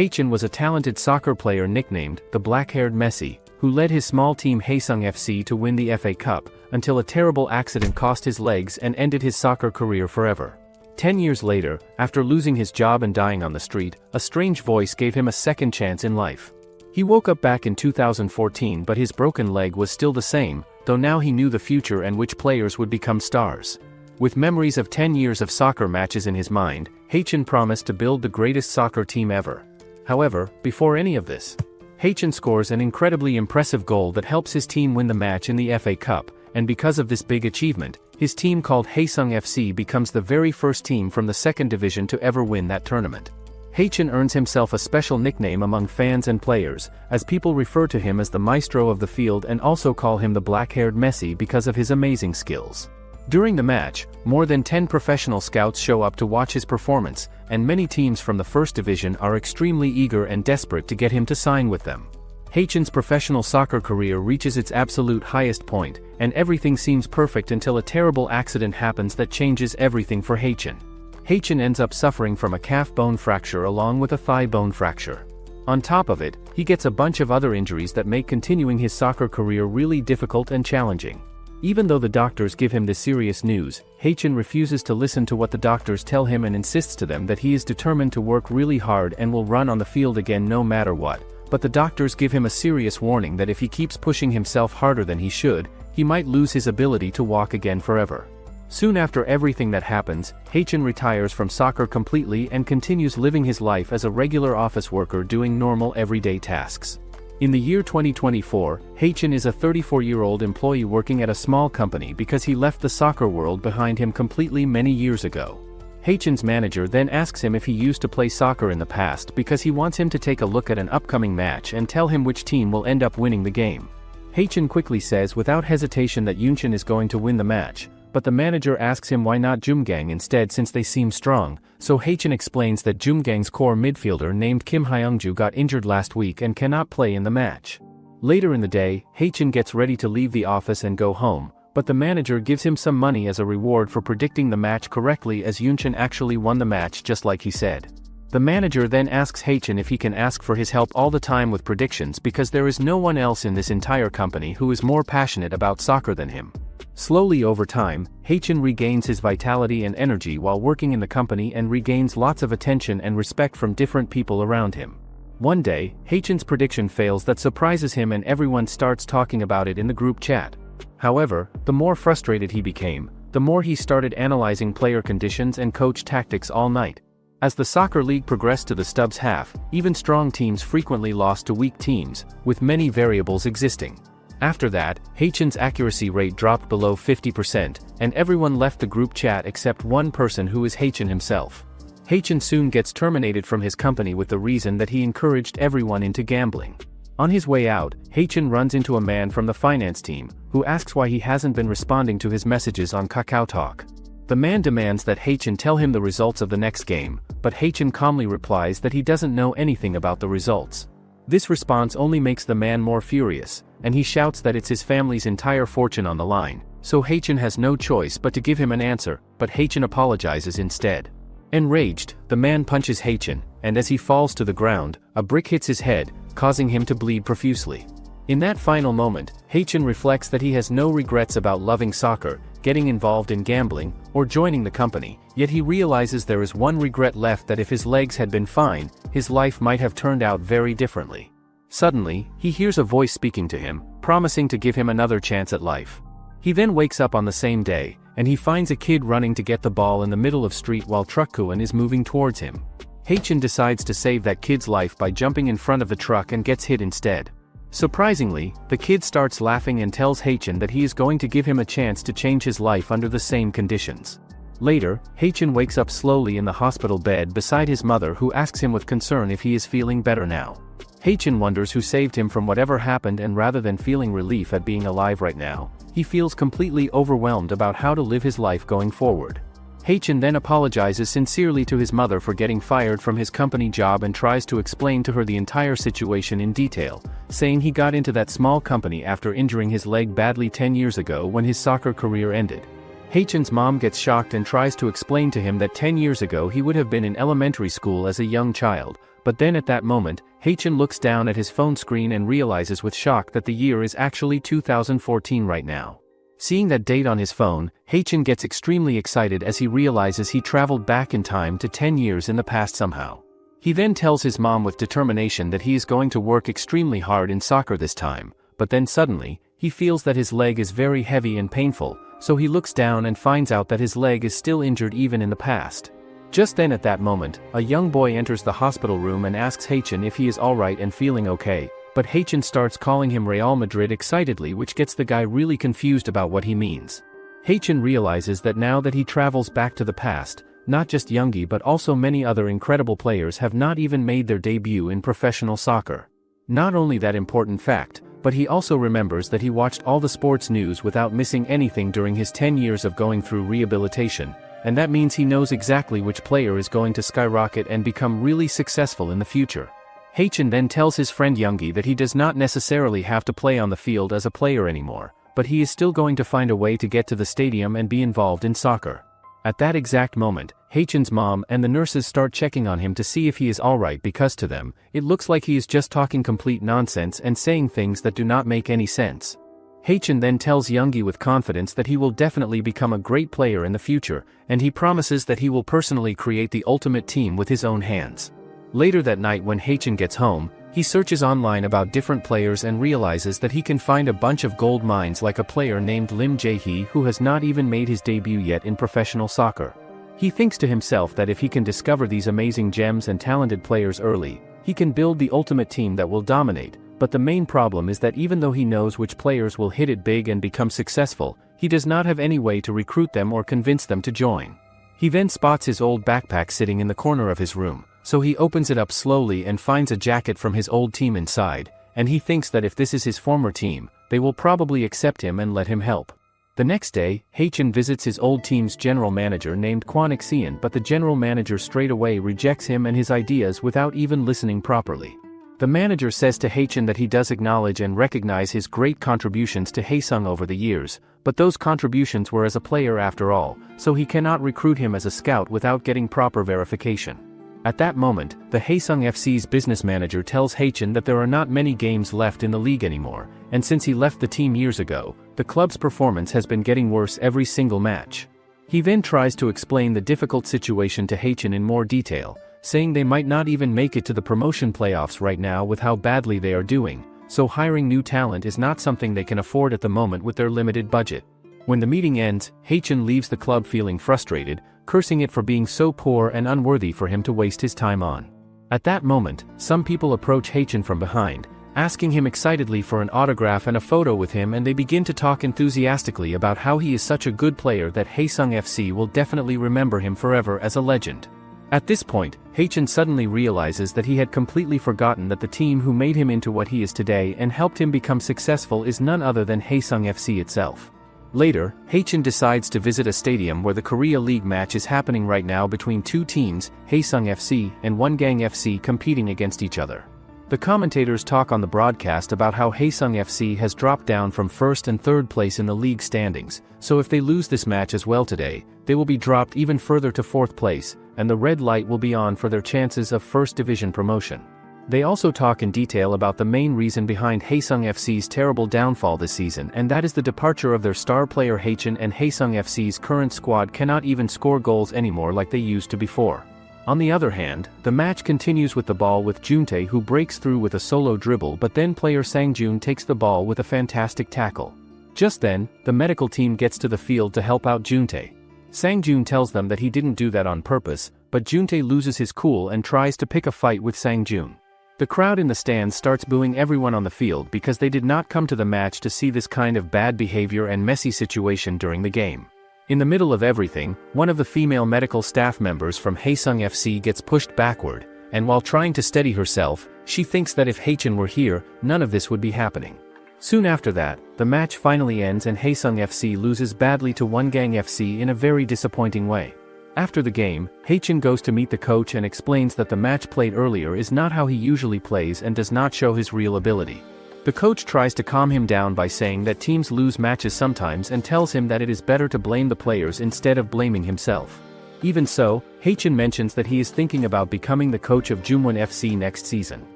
Haechin was a talented soccer player nicknamed the Black-Haired Messi, who led his small team Haesung FC to win the FA Cup, until a terrible accident cost his legs and ended his soccer career forever. 10 years later, after losing his job and dying on the street, a strange voice gave him a second chance in life. He woke up back in 2014, but his broken leg was still the same, though now he knew the future and which players would become stars. With memories of 10 years of soccer matches in his mind, Haechin promised to build the greatest soccer team ever. However, before any of this, Haechin scores an incredibly impressive goal that helps his team win the match in the FA Cup, and because of this big achievement, his team called Haesung FC becomes the very first team from the second division to ever win that tournament. Haechin earns himself a special nickname among fans and players, as people refer to him as the maestro of the field and also call him the Black-Haired Messi because of his amazing skills. During the match, more than 10 professional scouts show up to watch his performance, and many teams from the first division are extremely eager and desperate to get him to sign with them. Haechin's professional soccer career reaches its absolute highest point, and everything seems perfect until a terrible accident happens that changes everything for Haechin. Haechin ends up suffering from a calf bone fracture along with a thigh bone fracture. On top of it, he gets a bunch of other injuries that make continuing his soccer career really difficult and challenging. Even though the doctors give him this serious news, Haechin refuses to listen to what the doctors tell him and insists to them that he is determined to work really hard and will run on the field again no matter what. But the doctors give him a serious warning that if he keeps pushing himself harder than he should, he might lose his ability to walk again forever. Soon after everything that happens, Haechin retires from soccer completely and continues living his life as a regular office worker doing normal everyday tasks. In the year 2024, Haechin is a 34-year-old employee working at a small company because he left the soccer world behind him completely many years ago. Haechin's manager then asks him if he used to play soccer in the past because he wants him to take a look at an upcoming match and tell him which team will end up winning the game. Haechin quickly says without hesitation that Yungi is going to win the match, but the manager asks him why not Jumgang instead since they seem strong, so Haechin explains that Jumgang's core midfielder named Kim Hyungju got injured last week and cannot play in the match. Later in the day, Haechin gets ready to leave the office and go home, but the manager gives him some money as a reward for predicting the match correctly as Yungi actually won the match just like he said. The manager then asks Haechin if he can ask for his help all the time with predictions because there is no one else in this entire company who is more passionate about soccer than him. Slowly over time, Haechin regains his vitality and energy while working in the company and regains lots of attention and respect from different people around him. One day, Haechin's prediction fails that surprises him and everyone starts talking about it in the group chat. However, the more frustrated he became, the more he started analyzing player conditions and coach tactics all night. As the soccer league progressed to the stubs half, even strong teams frequently lost to weak teams, with many variables existing. After that, Haechin's accuracy rate dropped below 50%, and everyone left the group chat except one person who is Haechin himself. Haechin soon gets terminated from his company with the reason that he encouraged everyone into gambling. On his way out, Haechin runs into a man from the finance team, who asks why he hasn't been responding to his messages on KakaoTalk. The man demands that Haechin tell him the results of the next game, but Haechin calmly replies that he doesn't know anything about the results. This response only makes the man more furious, and he shouts that it's his family's entire fortune on the line, so Haechin has no choice but to give him an answer, but Haechin apologizes instead. Enraged, the man punches Haechin, and as he falls to the ground, a brick hits his head, causing him to bleed profusely. In that final moment, Haechin reflects that he has no regrets about loving soccer, getting involved in gambling, or joining the company, yet he realizes there is one regret left, that if his legs had been fine, his life might have turned out very differently. Suddenly, he hears a voice speaking to him, promising to give him another chance at life. He then wakes up on the same day, and he finds a kid running to get the ball in the middle of street while Truckkuan is moving towards him. Haechin decides to save that kid's life by jumping in front of the truck and gets hit instead. Surprisingly, the kid starts laughing and tells Haechin that he is going to give him a chance to change his life under the same conditions. Later, Haechin wakes up slowly in the hospital bed beside his mother, who asks him with concern if he is feeling better now. Haechin wonders who saved him from whatever happened, and rather than feeling relief at being alive right now, he feels completely overwhelmed about how to live his life going forward. Haechin then apologizes sincerely to his mother for getting fired from his company job and tries to explain to her the entire situation in detail, saying he got into that small company after injuring his leg badly 10 years ago when his soccer career ended. Haechan's mom gets shocked and tries to explain to him that 10 years ago he would have been in elementary school as a young child, but then at that moment, Haechan looks down at his phone screen and realizes with shock that the year is actually 2014 right now. Seeing that date on his phone, Haechan gets extremely excited as he realizes he traveled back in time to 10 years in the past somehow. He then tells his mom with determination that he is going to work extremely hard in soccer this time, but then suddenly, he feels that his leg is very heavy and painful, so he looks down and finds out that his leg is still injured even in the past. Just then at that moment, a young boy enters the hospital room and asks Haechan if he is alright and feeling okay, but Haechan starts calling him Real Madrid excitedly, which gets the guy really confused about what he means. Haechan realizes that now that he travels back to the past, not just Yungi but also many other incredible players have not even made their debut in professional soccer. Not only that important fact, but he also remembers that he watched all the sports news without missing anything during his 10 years of going through rehabilitation, and that means he knows exactly which player is going to skyrocket and become really successful in the future. Haechan then tells his friend Yungi that he does not necessarily have to play on the field as a player anymore, but he is still going to find a way to get to the stadium and be involved in soccer. At that exact moment, Haechan's mom and the nurses start checking on him to see if he is alright because to them, it looks like he is just talking complete nonsense and saying things that do not make any sense. Haechan then tells Yungi with confidence that he will definitely become a great player in the future, and he promises that he will personally create the ultimate team with his own hands. Later that night when Haechan gets home, he searches online about different players and realizes that he can find a bunch of gold mines like a player named Lim Ji who has not even made his debut yet in professional soccer. He thinks to himself that if he can discover these amazing gems and talented players early, he can build the ultimate team that will dominate, but the main problem is that even though he knows which players will hit it big and become successful, he does not have any way to recruit them or convince them to join. He then spots his old backpack sitting in the corner of his room. So he opens it up slowly and finds a jacket from his old team inside, and he thinks that if this is his former team, they will probably accept him and let him help. The next day, Haechan visits his old team's general manager named Kwon Ixian, but the general manager straight away rejects him and his ideas without even listening properly. The manager says to Haechan that he does acknowledge and recognize his great contributions to Haesung over the years, but those contributions were as a player after all, so he cannot recruit him as a scout without getting proper verification. At that moment, the Haesung FC's business manager tells Haechan that there are not many games left in the league anymore, and since he left the team years ago, the club's performance has been getting worse every single match. He then tries to explain the difficult situation to Haechan in more detail, saying they might not even make it to the promotion playoffs right now with how badly they are doing, so hiring new talent is not something they can afford at the moment with their limited budget. When the meeting ends, Haechan leaves the club feeling frustrated, cursing it for being so poor and unworthy for him to waste his time on. At that moment, some people approach Haechan from behind, asking him excitedly for an autograph and a photo with him, and they begin to talk enthusiastically about how he is such a good player that Haesung FC will definitely remember him forever as a legend. At this point, Haechan suddenly realizes that he had completely forgotten that the team who made him into what he is today and helped him become successful is none other than Haesung FC itself. Later, Haechan decides to visit a stadium where the Korea League match is happening right now between two teams, Haesung FC and Wongang FC, competing against each other. The commentators talk on the broadcast about how Haesung FC has dropped down from first and third place in the league standings, so if they lose this match as well today, they will be dropped even further to fourth place, and the red light will be on for their chances of first division promotion. They also talk in detail about the main reason behind Haesung FC's terrible downfall this season, and that is the departure of their star player Haechan, and Haesung FC's current squad cannot even score goals anymore like they used to before. On the other hand, the match continues with the ball with Juntae, who breaks through with a solo dribble, but then player Sangjun takes the ball with a fantastic tackle. Just then, the medical team gets to the field to help out Juntae. Sangjun tells them that he didn't do that on purpose, but Juntae loses his cool and tries to pick a fight with Sangjun. The crowd in the stands starts booing everyone on the field because they did not come to the match to see this kind of bad behavior and messy situation during the game. In the middle of everything, one of the female medical staff members from Haesung FC gets pushed backward, and while trying to steady herself, she thinks that if Haechan were here, none of this would be happening. Soon after that, the match finally ends and Haesung FC loses badly to Wongang FC in a very disappointing way. After the game, Haechan goes to meet the coach and explains that the match played earlier is not how he usually plays and does not show his real ability. The coach tries to calm him down by saying that teams lose matches sometimes and tells him that it is better to blame the players instead of blaming himself. Even so, Haechin mentions that he is thinking about becoming the coach of Jungwon FC next season.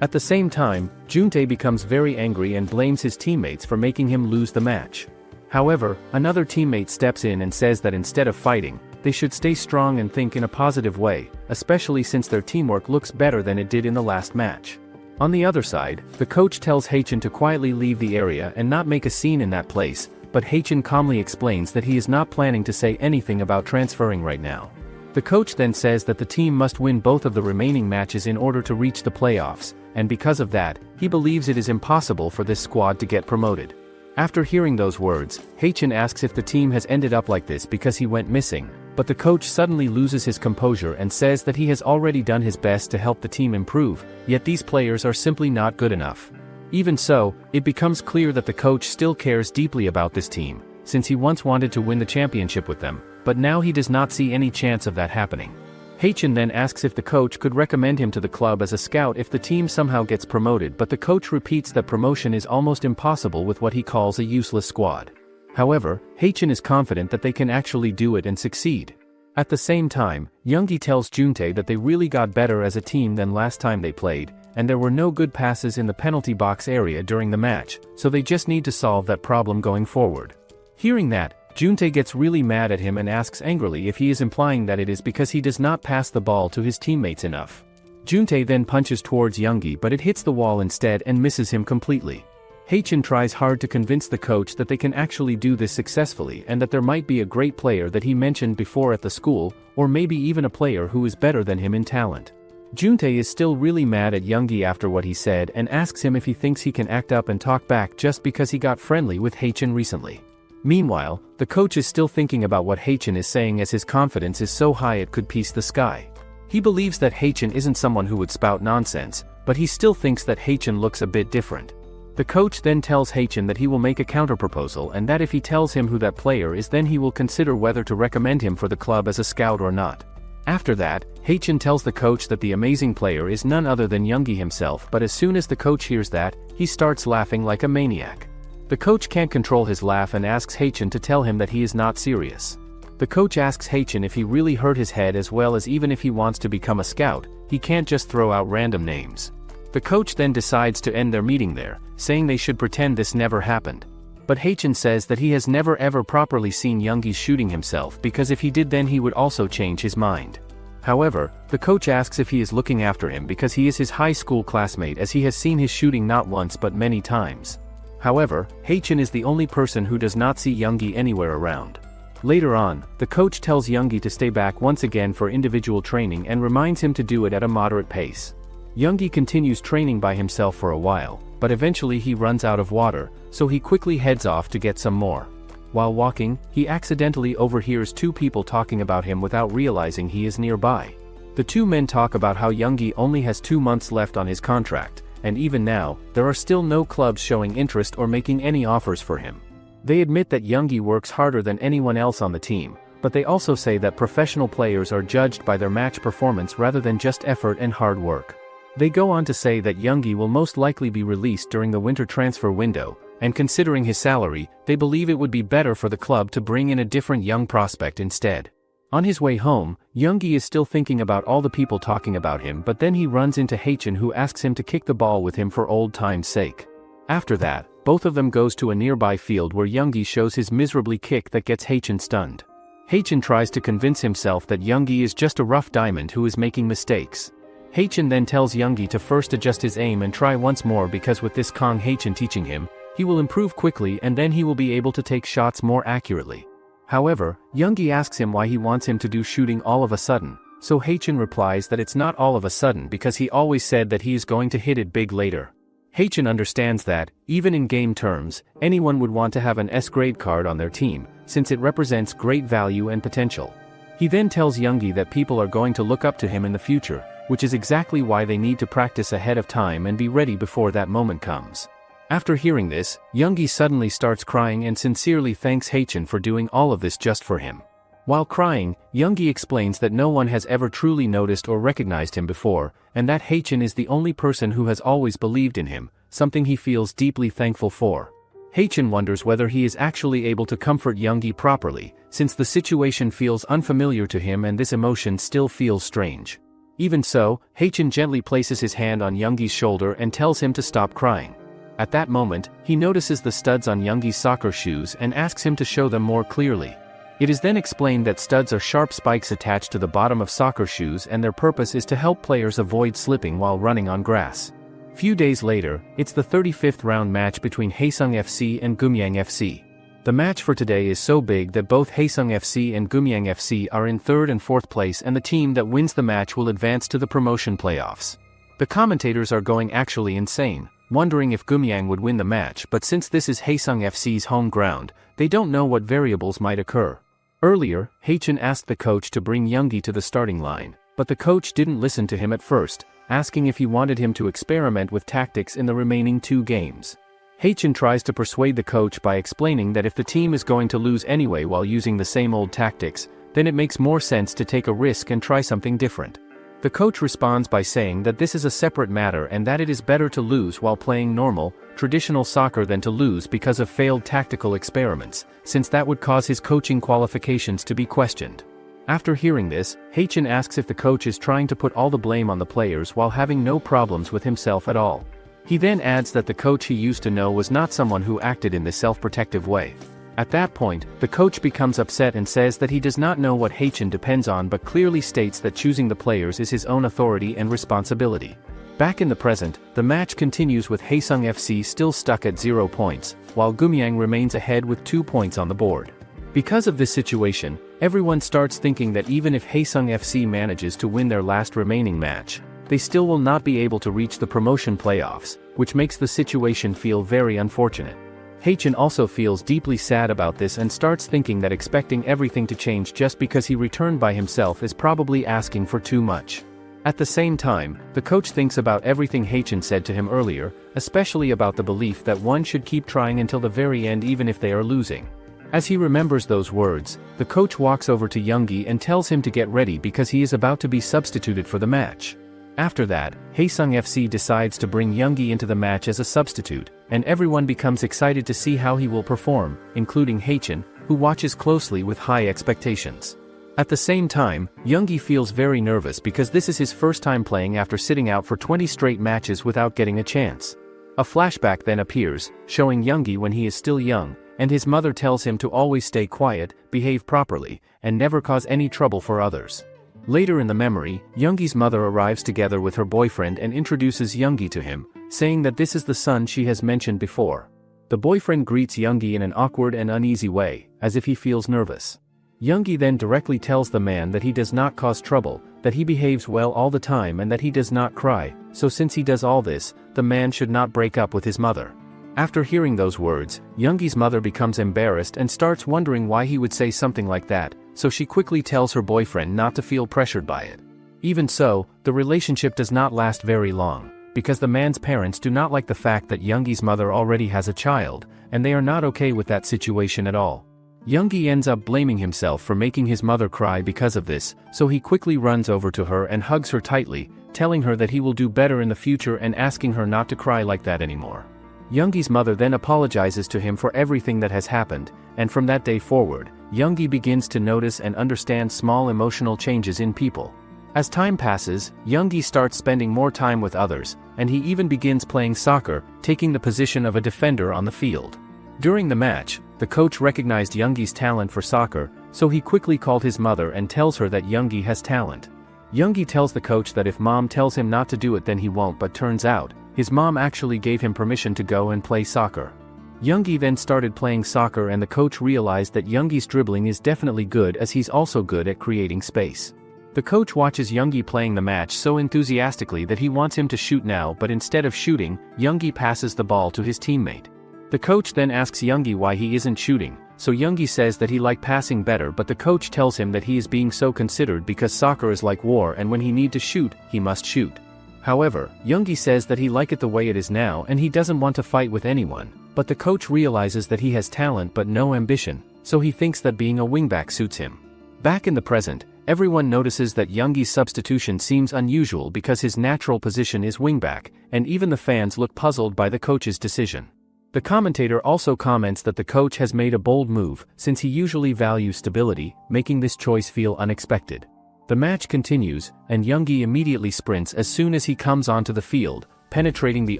At the same time, Juntae becomes very angry and blames his teammates for making him lose the match. However, another teammate steps in and says that instead of fighting, they should stay strong and think in a positive way, especially since their teamwork looks better than it did in the last match. On the other side, the coach tells Haechin to quietly leave the area and not make a scene in that place, but Haechin calmly explains that he is not planning to say anything about transferring right now. The coach then says that the team must win both of the remaining matches in order to reach the playoffs, and because of that, he believes it is impossible for this squad to get promoted. After hearing those words, Haechin asks if the team has ended up like this because he went missing, but the coach suddenly loses his composure and says that he has already done his best to help the team improve, yet these players are simply not good enough. Even so, it becomes clear that the coach still cares deeply about this team, since he once wanted to win the championship with them, but now he does not see any chance of that happening. Haechin then asks if the coach could recommend him to the club as a scout if the team somehow gets promoted, but the coach repeats that promotion is almost impossible with what he calls a useless squad. However, Haechin is confident that they can actually do it and succeed. At the same time, Yungi tells Juntae that they really got better as a team than last time they played, and there were no good passes in the penalty box area during the match, so they just need to solve that problem going forward. Hearing that, Juntae gets really mad at him and asks angrily if he is implying that it is because he does not pass the ball to his teammates enough. Juntae then punches towards Yungi, but it hits the wall instead and misses him completely. Haechin tries hard to convince the coach that they can actually do this successfully and that there might be a great player that he mentioned before at the school, or maybe even a player who is better than him in talent. Juntae is still really mad at Yungi after what he said and asks him if he thinks he can act up and talk back just because he got friendly with Haechin recently. Meanwhile, the coach is still thinking about what Haechin is saying as his confidence is so high it could pierce the sky. He believes that Haechin isn't someone who would spout nonsense, but he still thinks that Haechin looks a bit different. The coach then tells Haechin that he will make a counterproposal and that if he tells him who that player is, then he will consider whether to recommend him for the club as a scout or not. After that, Haechin tells the coach that the amazing player is none other than Yungi himself, but as soon as the coach hears that, he starts laughing like a maniac. The coach can't control his laugh and asks Haechin to tell him that he is not serious. The coach asks Haechin if he really hurt his head, as well as even if he wants to become a scout, he can't just throw out random names. The coach then decides to end their meeting there, saying they should pretend this never happened. But Haechin says that he has never ever properly seen Yungi shooting himself, because if he did then he would also change his mind. However, the coach asks if he is looking after him because he is his high school classmate, as he has seen his shooting not once but many times. However, Haechin is the only person who does not see Yungi anywhere around. Later on, the coach tells Yungi to stay back once again for individual training and reminds him to do it at a moderate pace. Yungi continues training by himself for a while, but eventually he runs out of water, so he quickly heads off to get some more. While walking, he accidentally overhears two people talking about him without realizing he is nearby. The two men talk about how Yungi only has 2 months left on his contract, and even now, there are still no clubs showing interest or making any offers for him. They admit that Yungi works harder than anyone else on the team, but they also say that professional players are judged by their match performance rather than just effort and hard work. They go on to say that Yungi will most likely be released during the winter transfer window, and considering his salary, they believe it would be better for the club to bring in a different young prospect instead. On his way home, Yungi is still thinking about all the people talking about him, but then he runs into Haechin, who asks him to kick the ball with him for old time's sake. After that, both of them goes to a nearby field where Yungi shows his miserably kick that gets Haechin stunned. Haechin tries to convince himself that Yungi is just a rough diamond who is making mistakes. Haechin then tells Yungi to first adjust his aim and try once more, because with this Kong Haechin teaching him, he will improve quickly and then he will be able to take shots more accurately. However, Yungi asks him why he wants him to do shooting all of a sudden, so Haechin replies that it's not all of a sudden because he always said that he is going to hit it big later. Haechin understands that, even in game terms, anyone would want to have an S-grade card on their team, since it represents great value and potential. He then tells Yungi that people are going to look up to him in the future, which is exactly why they need to practice ahead of time and be ready before that moment comes. After hearing this, Yungi suddenly starts crying and sincerely thanks Haechin for doing all of this just for him. While crying, Yungi explains that no one has ever truly noticed or recognized him before, and that Haechin is the only person who has always believed in him, something he feels deeply thankful for. Haechan wonders whether he is actually able to comfort Yungi properly, since the situation feels unfamiliar to him and this emotion still feels strange. Even so, Haechan gently places his hand on Yungi's shoulder and tells him to stop crying. At that moment, he notices the studs on Yungi's soccer shoes and asks him to show them more clearly. It is then explained that studs are sharp spikes attached to the bottom of soccer shoes and their purpose is to help players avoid slipping while running on grass. Few days later, it's the 35th round match between Haesung FC and Gumyang FC. The match for today is so big that both Haesung FC and Gumyang FC are in 3rd and 4th place and the team that wins the match will advance to the promotion playoffs. The commentators are going actually insane, wondering if Gumyang would win the match, but since this is Haesung FC's home ground, they don't know what variables might occur. Earlier, Haechan asked the coach to bring Yungi to the starting line, but the coach didn't listen to him at first, asking if he wanted him to experiment with tactics in the remaining 2 games. Haechan tries to persuade the coach by explaining that if the team is going to lose anyway while using the same old tactics, then it makes more sense to take a risk and try something different. The coach responds by saying that this is a separate matter and that it is better to lose while playing normal, traditional soccer than to lose because of failed tactical experiments, since that would cause his coaching qualifications to be questioned. After hearing this, Haechan asks if the coach is trying to put all the blame on the players while having no problems with himself at all. He then adds that the coach he used to know was not someone who acted in this self-protective way. At that point, the coach becomes upset and says that he does not know what Haechan depends on but clearly states that choosing the players is his own authority and responsibility. Back in the present, the match continues with Haesung FC still stuck at 0 points, while Gumyang remains ahead with 2 points on the board. Because of this situation, everyone starts thinking that even if Haesung FC manages to win their last remaining match, they still will not be able to reach the promotion playoffs, which makes the situation feel very unfortunate. Haechan also feels deeply sad about this and starts thinking that expecting everything to change just because he returned by himself is probably asking for too much. At the same time, the coach thinks about everything Haechan said to him earlier, especially about the belief that one should keep trying until the very end even if they are losing. As he remembers those words, the coach walks over to Yungi and tells him to get ready because he is about to be substituted for the match. After that, Haesung FC decides to bring Yungi into the match as a substitute, and everyone becomes excited to see how he will perform, including Haechan, who watches closely with high expectations. At the same time, Yungi feels very nervous because this is his first time playing after sitting out for 20 straight matches without getting a chance. A flashback then appears, showing Yungi when he is still young, and his mother tells him to always stay quiet, behave properly, and never cause any trouble for others. Later in the memory, Yungi's mother arrives together with her boyfriend and introduces Yungi to him, saying that this is the son she has mentioned before. The boyfriend greets Yungi in an awkward and uneasy way, as if he feels nervous. Yungi then directly tells the man that he does not cause trouble, that he behaves well all the time and that he does not cry, so since he does all this, the man should not break up with his mother. After hearing those words, Yungi's mother becomes embarrassed and starts wondering why he would say something like that, so she quickly tells her boyfriend not to feel pressured by it. Even so, the relationship does not last very long, because the man's parents do not like the fact that Yungi's mother already has a child, and they are not okay with that situation at all. Yungi ends up blaming himself for making his mother cry because of this, so he quickly runs over to her and hugs her tightly, telling her that he will do better in the future and asking her not to cry like that anymore. Yungi's mother then apologizes to him for everything that has happened, and from that day forward, Yungi begins to notice and understand small emotional changes in people. As time passes, Yungi starts spending more time with others, and he even begins playing soccer, taking the position of a defender on the field. During the match, the coach recognized Yungi's talent for soccer, so he quickly called his mother and tells her that Yungi has talent. Yungi tells the coach that if mom tells him not to do it then he won't, but turns out, his mom actually gave him permission to go and play soccer. Yungi then started playing soccer and the coach realized that Yungi's dribbling is definitely good as he's also good at creating space. The coach watches Yungi playing the match so enthusiastically that he wants him to shoot now, but instead of shooting, Yungi passes the ball to his teammate. The coach then asks Yungi why he isn't shooting, so Yungi says that he likes passing better, but the coach tells him that he is being so considered because soccer is like war and when he need to shoot, he must shoot. However, Yungi says that he likes it the way it is now and he doesn't want to fight with anyone, but the coach realizes that he has talent but no ambition, so he thinks that being a wingback suits him. Back in the present, Everyone notices that Yungi's substitution seems unusual because his natural position is wingback, and even the fans look puzzled by the coach's decision. The commentator also comments that the coach has made a bold move, since he usually values stability, making this choice feel unexpected. The match continues, and Yungi immediately sprints as soon as he comes onto the field, penetrating the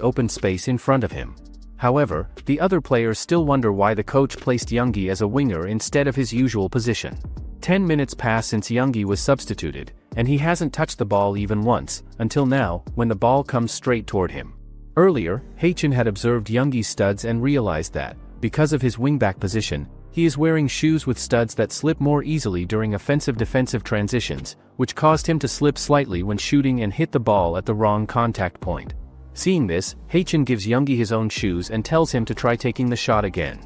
open space in front of him. However, the other players still wonder why the coach placed Yungi as a winger instead of his usual position. 10 minutes pass since Yungi was substituted, and he hasn't touched the ball even once, until now, when the ball comes straight toward him. Earlier, Haechan had observed Yungi's studs and realized that, because of his wingback position, he is wearing shoes with studs that slip more easily during offensive-defensive transitions, which caused him to slip slightly when shooting and hit the ball at the wrong contact point. Seeing this, Haechan gives Yungi his own shoes and tells him to try taking the shot again.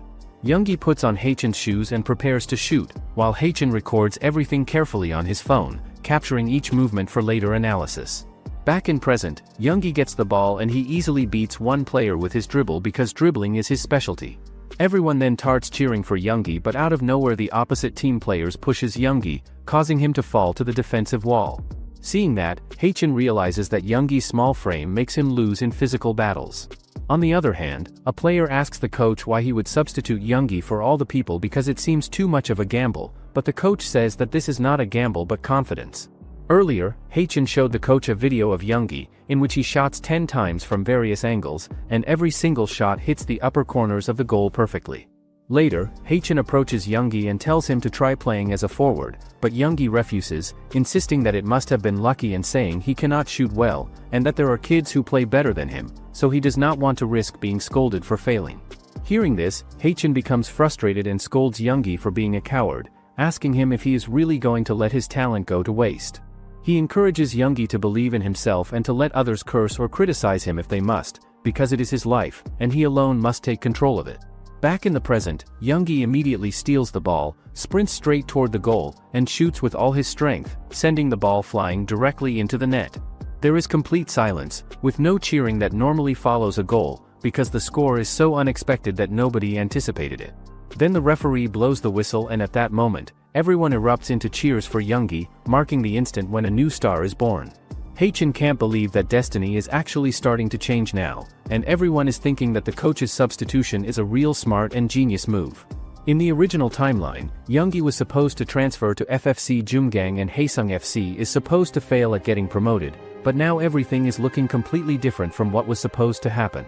Yungi puts on Haechan's shoes and prepares to shoot, while Haechan records everything carefully on his phone, capturing each movement for later analysis. Back in present, Yungi gets the ball and he easily beats one player with his dribble because dribbling is his specialty. Everyone then starts cheering for Yungi, but out of nowhere the opposite team players pushes Yungi, causing him to fall to the defensive wall. Seeing that, Haechan realizes that Yungi's small frame makes him lose in physical battles. On the other hand, a player asks the coach why he would substitute Yungi for all the people because it seems too much of a gamble, but the coach says that this is not a gamble but confidence. Earlier, Haechan showed the coach a video of Yungi, in which he shots 10 times from various angles, and every single shot hits the upper corners of the goal perfectly. Later, Haechan approaches Yungi and tells him to try playing as a forward, but Yungi refuses, insisting that it must have been lucky and saying he cannot shoot well, and that there are kids who play better than him, so he does not want to risk being scolded for failing. Hearing this, Haechan becomes frustrated and scolds Yungi for being a coward, asking him if he is really going to let his talent go to waste. He encourages Yungi to believe in himself and to let others curse or criticize him if they must, because it is his life, and he alone must take control of it. Back in the present, Yungi immediately steals the ball, sprints straight toward the goal, and shoots with all his strength, sending the ball flying directly into the net. There is complete silence, with no cheering that normally follows a goal, because the score is so unexpected that nobody anticipated it. Then the referee blows the whistle, and at that moment, everyone erupts into cheers for Yungi, marking the instant when a new star is born. Haechan can't believe that destiny is actually starting to change now, and everyone is thinking that the coach's substitution is a real smart and genius move. In the original timeline, Yungi was supposed to transfer to FFC Jumgang and Haesung FC is supposed to fail at getting promoted, but now everything is looking completely different from what was supposed to happen.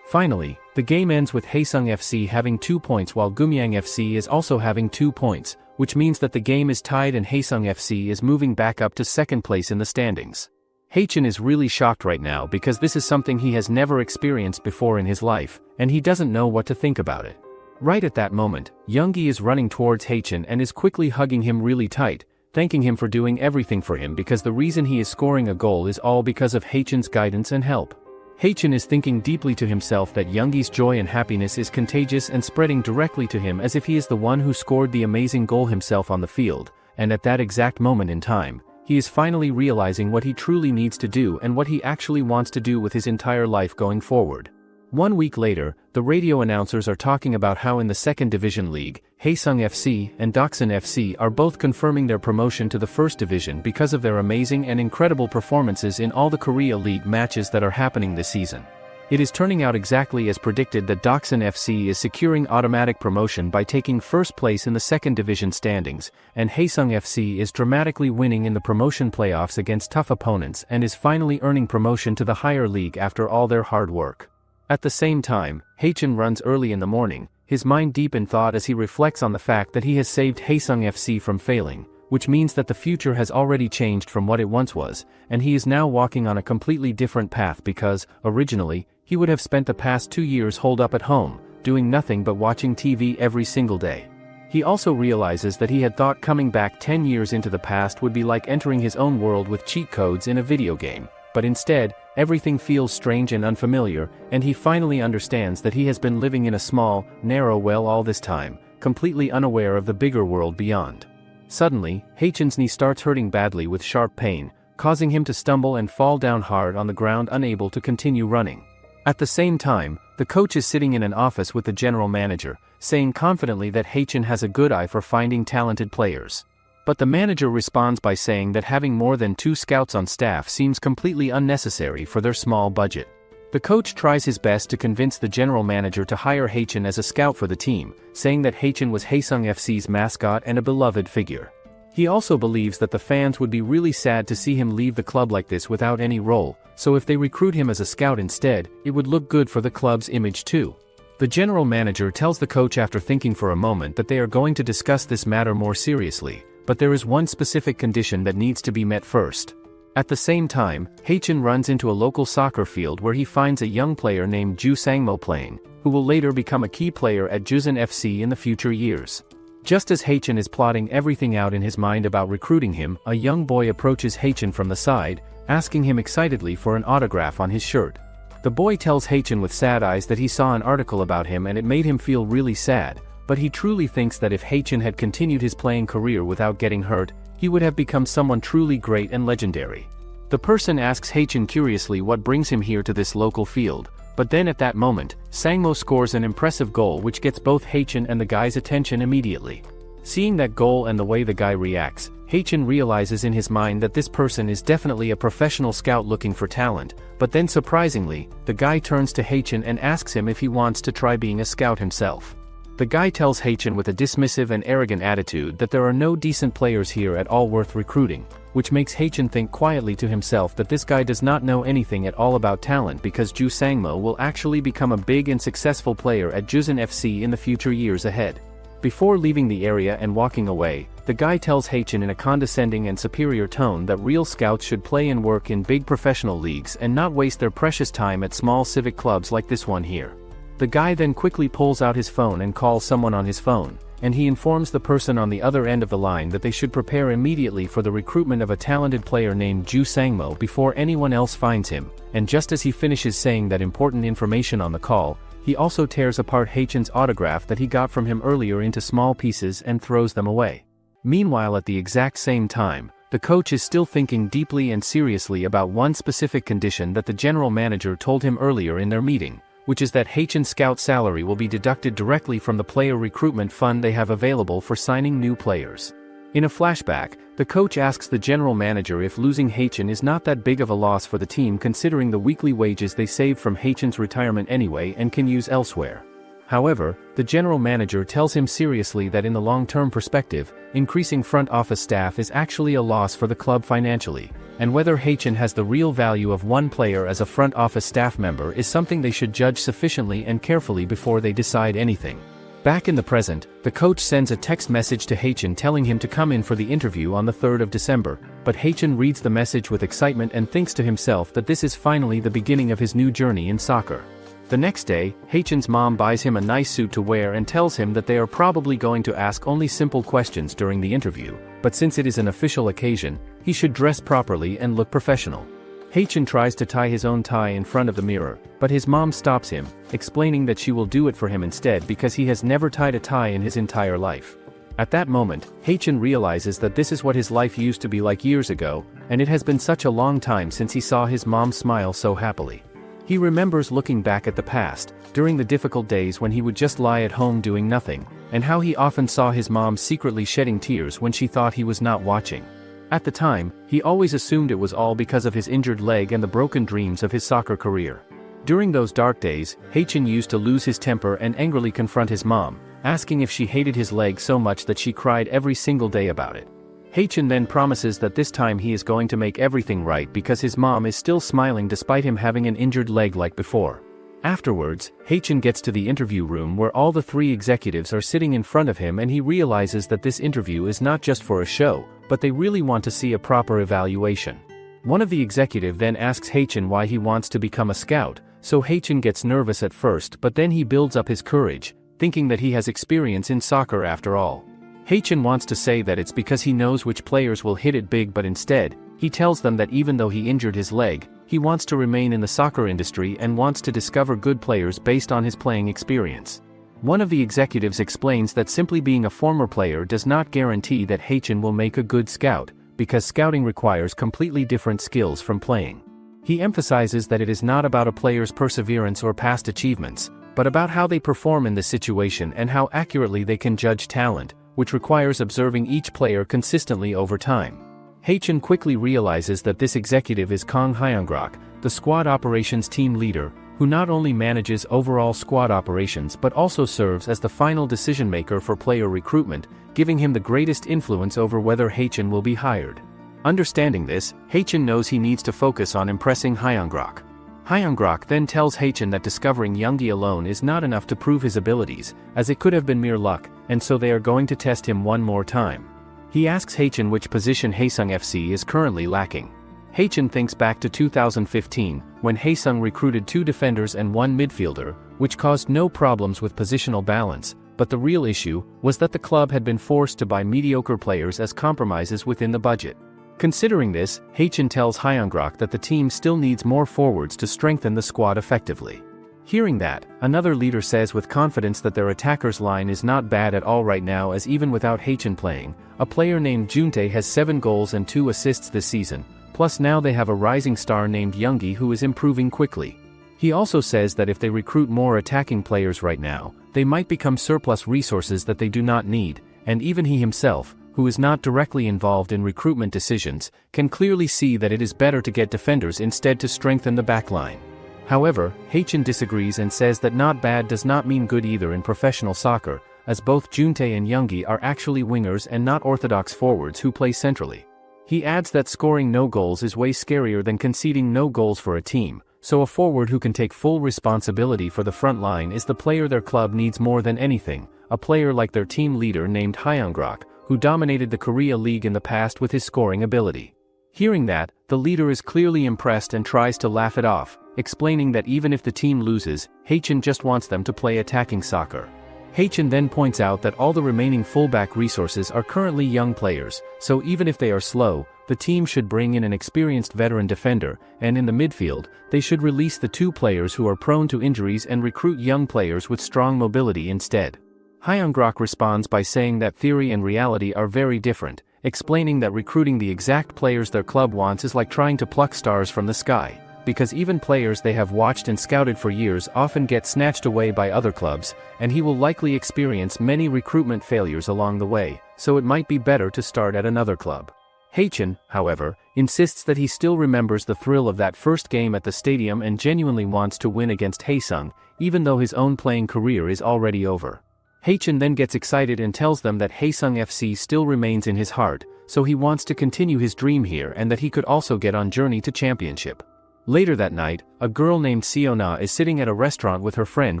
Finally, the game ends with Haesung FC having 2 points while Gumyang FC is also having 2 points, which means that the game is tied and Haesung FC is moving back up to second place in the standings. Haechan is really shocked right now because this is something he has never experienced before in his life, and he doesn't know what to think about it. Right at that moment, Yungi is running towards Haechan and is quickly hugging him really tight, thanking him for doing everything for him because the reason he is scoring a goal is all because of Haechan's guidance and help. Haechan is thinking deeply to himself that Yungi's joy and happiness is contagious and spreading directly to him as if he is the one who scored the amazing goal himself on the field, and at that exact moment in time, he is finally realizing what he truly needs to do and what he actually wants to do with his entire life going forward. 1 week later, the radio announcers are talking about how in the second division league, Haesung FC and Doksan FC are both confirming their promotion to the first division because of their amazing and incredible performances in all the Korea League matches that are happening this season. It is turning out exactly as predicted that Doksan FC is securing automatic promotion by taking first place in the second division standings, and Haesung FC is dramatically winning in the promotion playoffs against tough opponents and is finally earning promotion to the higher league after all their hard work. At the same time, Haechan runs early in the morning, his mind deep in thought as he reflects on the fact that he has saved Haesung FC from failing, which means that the future has already changed from what it once was, and he is now walking on a completely different path because, originally, he would have spent the past 2 years holed up at home, doing nothing but watching TV every single day. He also realizes that he had thought coming back 10 years into the past would be like entering his own world with cheat codes in a video game, but instead, everything feels strange and unfamiliar, and he finally understands that he has been living in a small, narrow well all this time, completely unaware of the bigger world beyond. Suddenly, Haechan's knee starts hurting badly with sharp pain, causing him to stumble and fall down hard on the ground, unable to continue running. At the same time, the coach is sitting in an office with the general manager, saying confidently that Haechan has a good eye for finding talented players. But the manager responds by saying that having more than 2 scouts on staff seems completely unnecessary for their small budget. The coach tries his best to convince the general manager to hire Haechan as a scout for the team, saying that Haechan was Haesung FC's mascot and a beloved figure. He also believes that the fans would be really sad to see him leave the club like this without any role, so if they recruit him as a scout instead, it would look good for the club's image too. The general manager tells the coach after thinking for a moment that they are going to discuss this matter more seriously, but there is one specific condition that needs to be met first. At the same time, Haechan runs into a local soccer field where he finds a young player named Ju Sangmo playing, who will later become a key player at Juzan FC in the future years. Just as Haechan is plotting everything out in his mind about recruiting him, a young boy approaches Haechan from the side, asking him excitedly for an autograph on his shirt. The boy tells Haechan with sad eyes that he saw an article about him and it made him feel really sad, but he truly thinks that if Haechan had continued his playing career without getting hurt, he would have become someone truly great and legendary. The person asks Haechan curiously what brings him here to this local field, but then at that moment, Sangmo scores an impressive goal which gets both Haechan and the guy's attention immediately. Seeing that goal and the way the guy reacts, Haechan realizes in his mind that this person is definitely a professional scout looking for talent, but then surprisingly, the guy turns to Haechan and asks him if he wants to try being a scout himself. The guy tells Haechan with a dismissive and arrogant attitude that there are no decent players here at all worth recruiting, which makes Haechan think quietly to himself that this guy does not know anything at all about talent because Ju Sangmo will actually become a big and successful player at Juzan FC in the future years ahead. Before leaving the area and walking away, the guy tells Haechan in a condescending and superior tone that real scouts should play and work in big professional leagues and not waste their precious time at small civic clubs like this one here. The guy then quickly pulls out his phone and calls someone on his phone, and he informs the person on the other end of the line that they should prepare immediately for the recruitment of a talented player named Ju Sangmo before anyone else finds him, and just as he finishes saying that important information on the call, he also tears apart Haechan's autograph that he got from him earlier into small pieces and throws them away. Meanwhile, at the exact same time, the coach is still thinking deeply and seriously about one specific condition that the general manager told him earlier in their meeting, which is that Haechan's scout salary will be deducted directly from the player recruitment fund they have available for signing new players. In a flashback, the coach asks the general manager if losing Haechan is not that big of a loss for the team considering the weekly wages they save from Haechan's retirement anyway and can use elsewhere. However, the general manager tells him seriously that in the long-term perspective, increasing front office staff is actually a loss for the club financially, and whether Haechan has the real value of one player as a front office staff member is something they should judge sufficiently and carefully before they decide anything. Back in the present, the coach sends a text message to Haechan telling him to come in for the interview on the 3rd of December, but Haechan reads the message with excitement and thinks to himself that this is finally the beginning of his new journey in soccer. The next day, Haechan's mom buys him a nice suit to wear and tells him that they are probably going to ask only simple questions during the interview, but since it is an official occasion, he should dress properly and look professional. Haechan tries to tie his own tie in front of the mirror, but his mom stops him, explaining that she will do it for him instead because he has never tied a tie in his entire life. At that moment, Haechan realizes that this is what his life used to be like years ago, and it has been such a long time since he saw his mom smile so happily. He remembers looking back at the past, during the difficult days when he would just lie at home doing nothing, and how he often saw his mom secretly shedding tears when she thought he was not watching. At the time, he always assumed it was all because of his injured leg and the broken dreams of his soccer career. During those dark days, Haechan used to lose his temper and angrily confront his mom, asking if she hated his leg so much that she cried every single day about it. Haechan then promises that this time he is going to make everything right because his mom is still smiling despite him having an injured leg like before. Afterwards, Haechan gets to the interview room where all the 3 executives are sitting in front of him and he realizes that this interview is not just for a show, but they really want to see a proper evaluation. One of the executives then asks Haechan why he wants to become a scout, so Haechan gets nervous at first but then he builds up his courage, thinking that he has experience in soccer after all. Haechan wants to say that it's because he knows which players will hit it big, but instead, he tells them that even though he injured his leg, he wants to remain in the soccer industry and wants to discover good players based on his playing experience. One of the executives explains that simply being a former player does not guarantee that Haechan will make a good scout, because scouting requires completely different skills from playing. He emphasizes that it is not about a player's perseverance or past achievements, but about how they perform in the situation and how accurately they can judge talent, which requires observing each player consistently over time. Haechan quickly realizes that this executive is Kang Hyungrok, the squad operations team leader, who not only manages overall squad operations but also serves as the final decision-maker for player recruitment, giving him the greatest influence over whether Haechan will be hired. Understanding this, Haechan knows he needs to focus on impressing Hyungrok. Hyungrok then tells Haechan that discovering Yungi alone is not enough to prove his abilities, as it could have been mere luck, and so they are going to test him one more time. He asks Haechan which position Haesung FC is currently lacking. Haechan thinks back to 2015, when Haesung recruited 2 defenders and 1 midfielder, which caused no problems with positional balance, but the real issue was that the club had been forced to buy mediocre players as compromises within the budget. Considering this, Haechan tells Hyungrok that the team still needs more forwards to strengthen the squad effectively. Hearing that, another leader says with confidence that their attackers line is not bad at all right now, as even without Haechan playing, a player named Juntae has 7 goals and 2 assists this season, plus now they have a rising star named Yungi who is improving quickly. He also says that if they recruit more attacking players right now, they might become surplus resources that they do not need, and even he himself, who is not directly involved in recruitment decisions, can clearly see that it is better to get defenders instead to strengthen the backline. However, Haechan disagrees and says that not bad does not mean good either in professional soccer, as both Juntae and Yungi are actually wingers and not orthodox forwards who play centrally. He adds that scoring no goals is way scarier than conceding no goals for a team, so a forward who can take full responsibility for the front line is the player their club needs more than anything, a player like their team leader named Hyungrok, who dominated the Korea League in the past with his scoring ability. Hearing that, the leader is clearly impressed and tries to laugh it off, explaining that even if the team loses, Haechan just wants them to play attacking soccer. Haechan then points out that all the remaining fullback resources are currently young players, so even if they are slow, the team should bring in an experienced veteran defender, and in the midfield, they should release the 2 players who are prone to injuries and recruit young players with strong mobility instead. Hyungrok responds by saying that theory and reality are very different, explaining that recruiting the exact players their club wants is like trying to pluck stars from the sky, because even players they have watched and scouted for years often get snatched away by other clubs, and he will likely experience many recruitment failures along the way, so it might be better to start at another club. Haechan, however, insists that he still remembers the thrill of that first game at the stadium and genuinely wants to win against Haesung, even though his own playing career is already over. Haechan then gets excited and tells them that Haesung FC still remains in his heart, so he wants to continue his dream here and that he could also get on journey to championship. Later that night, a girl named Seona is sitting at a restaurant with her friend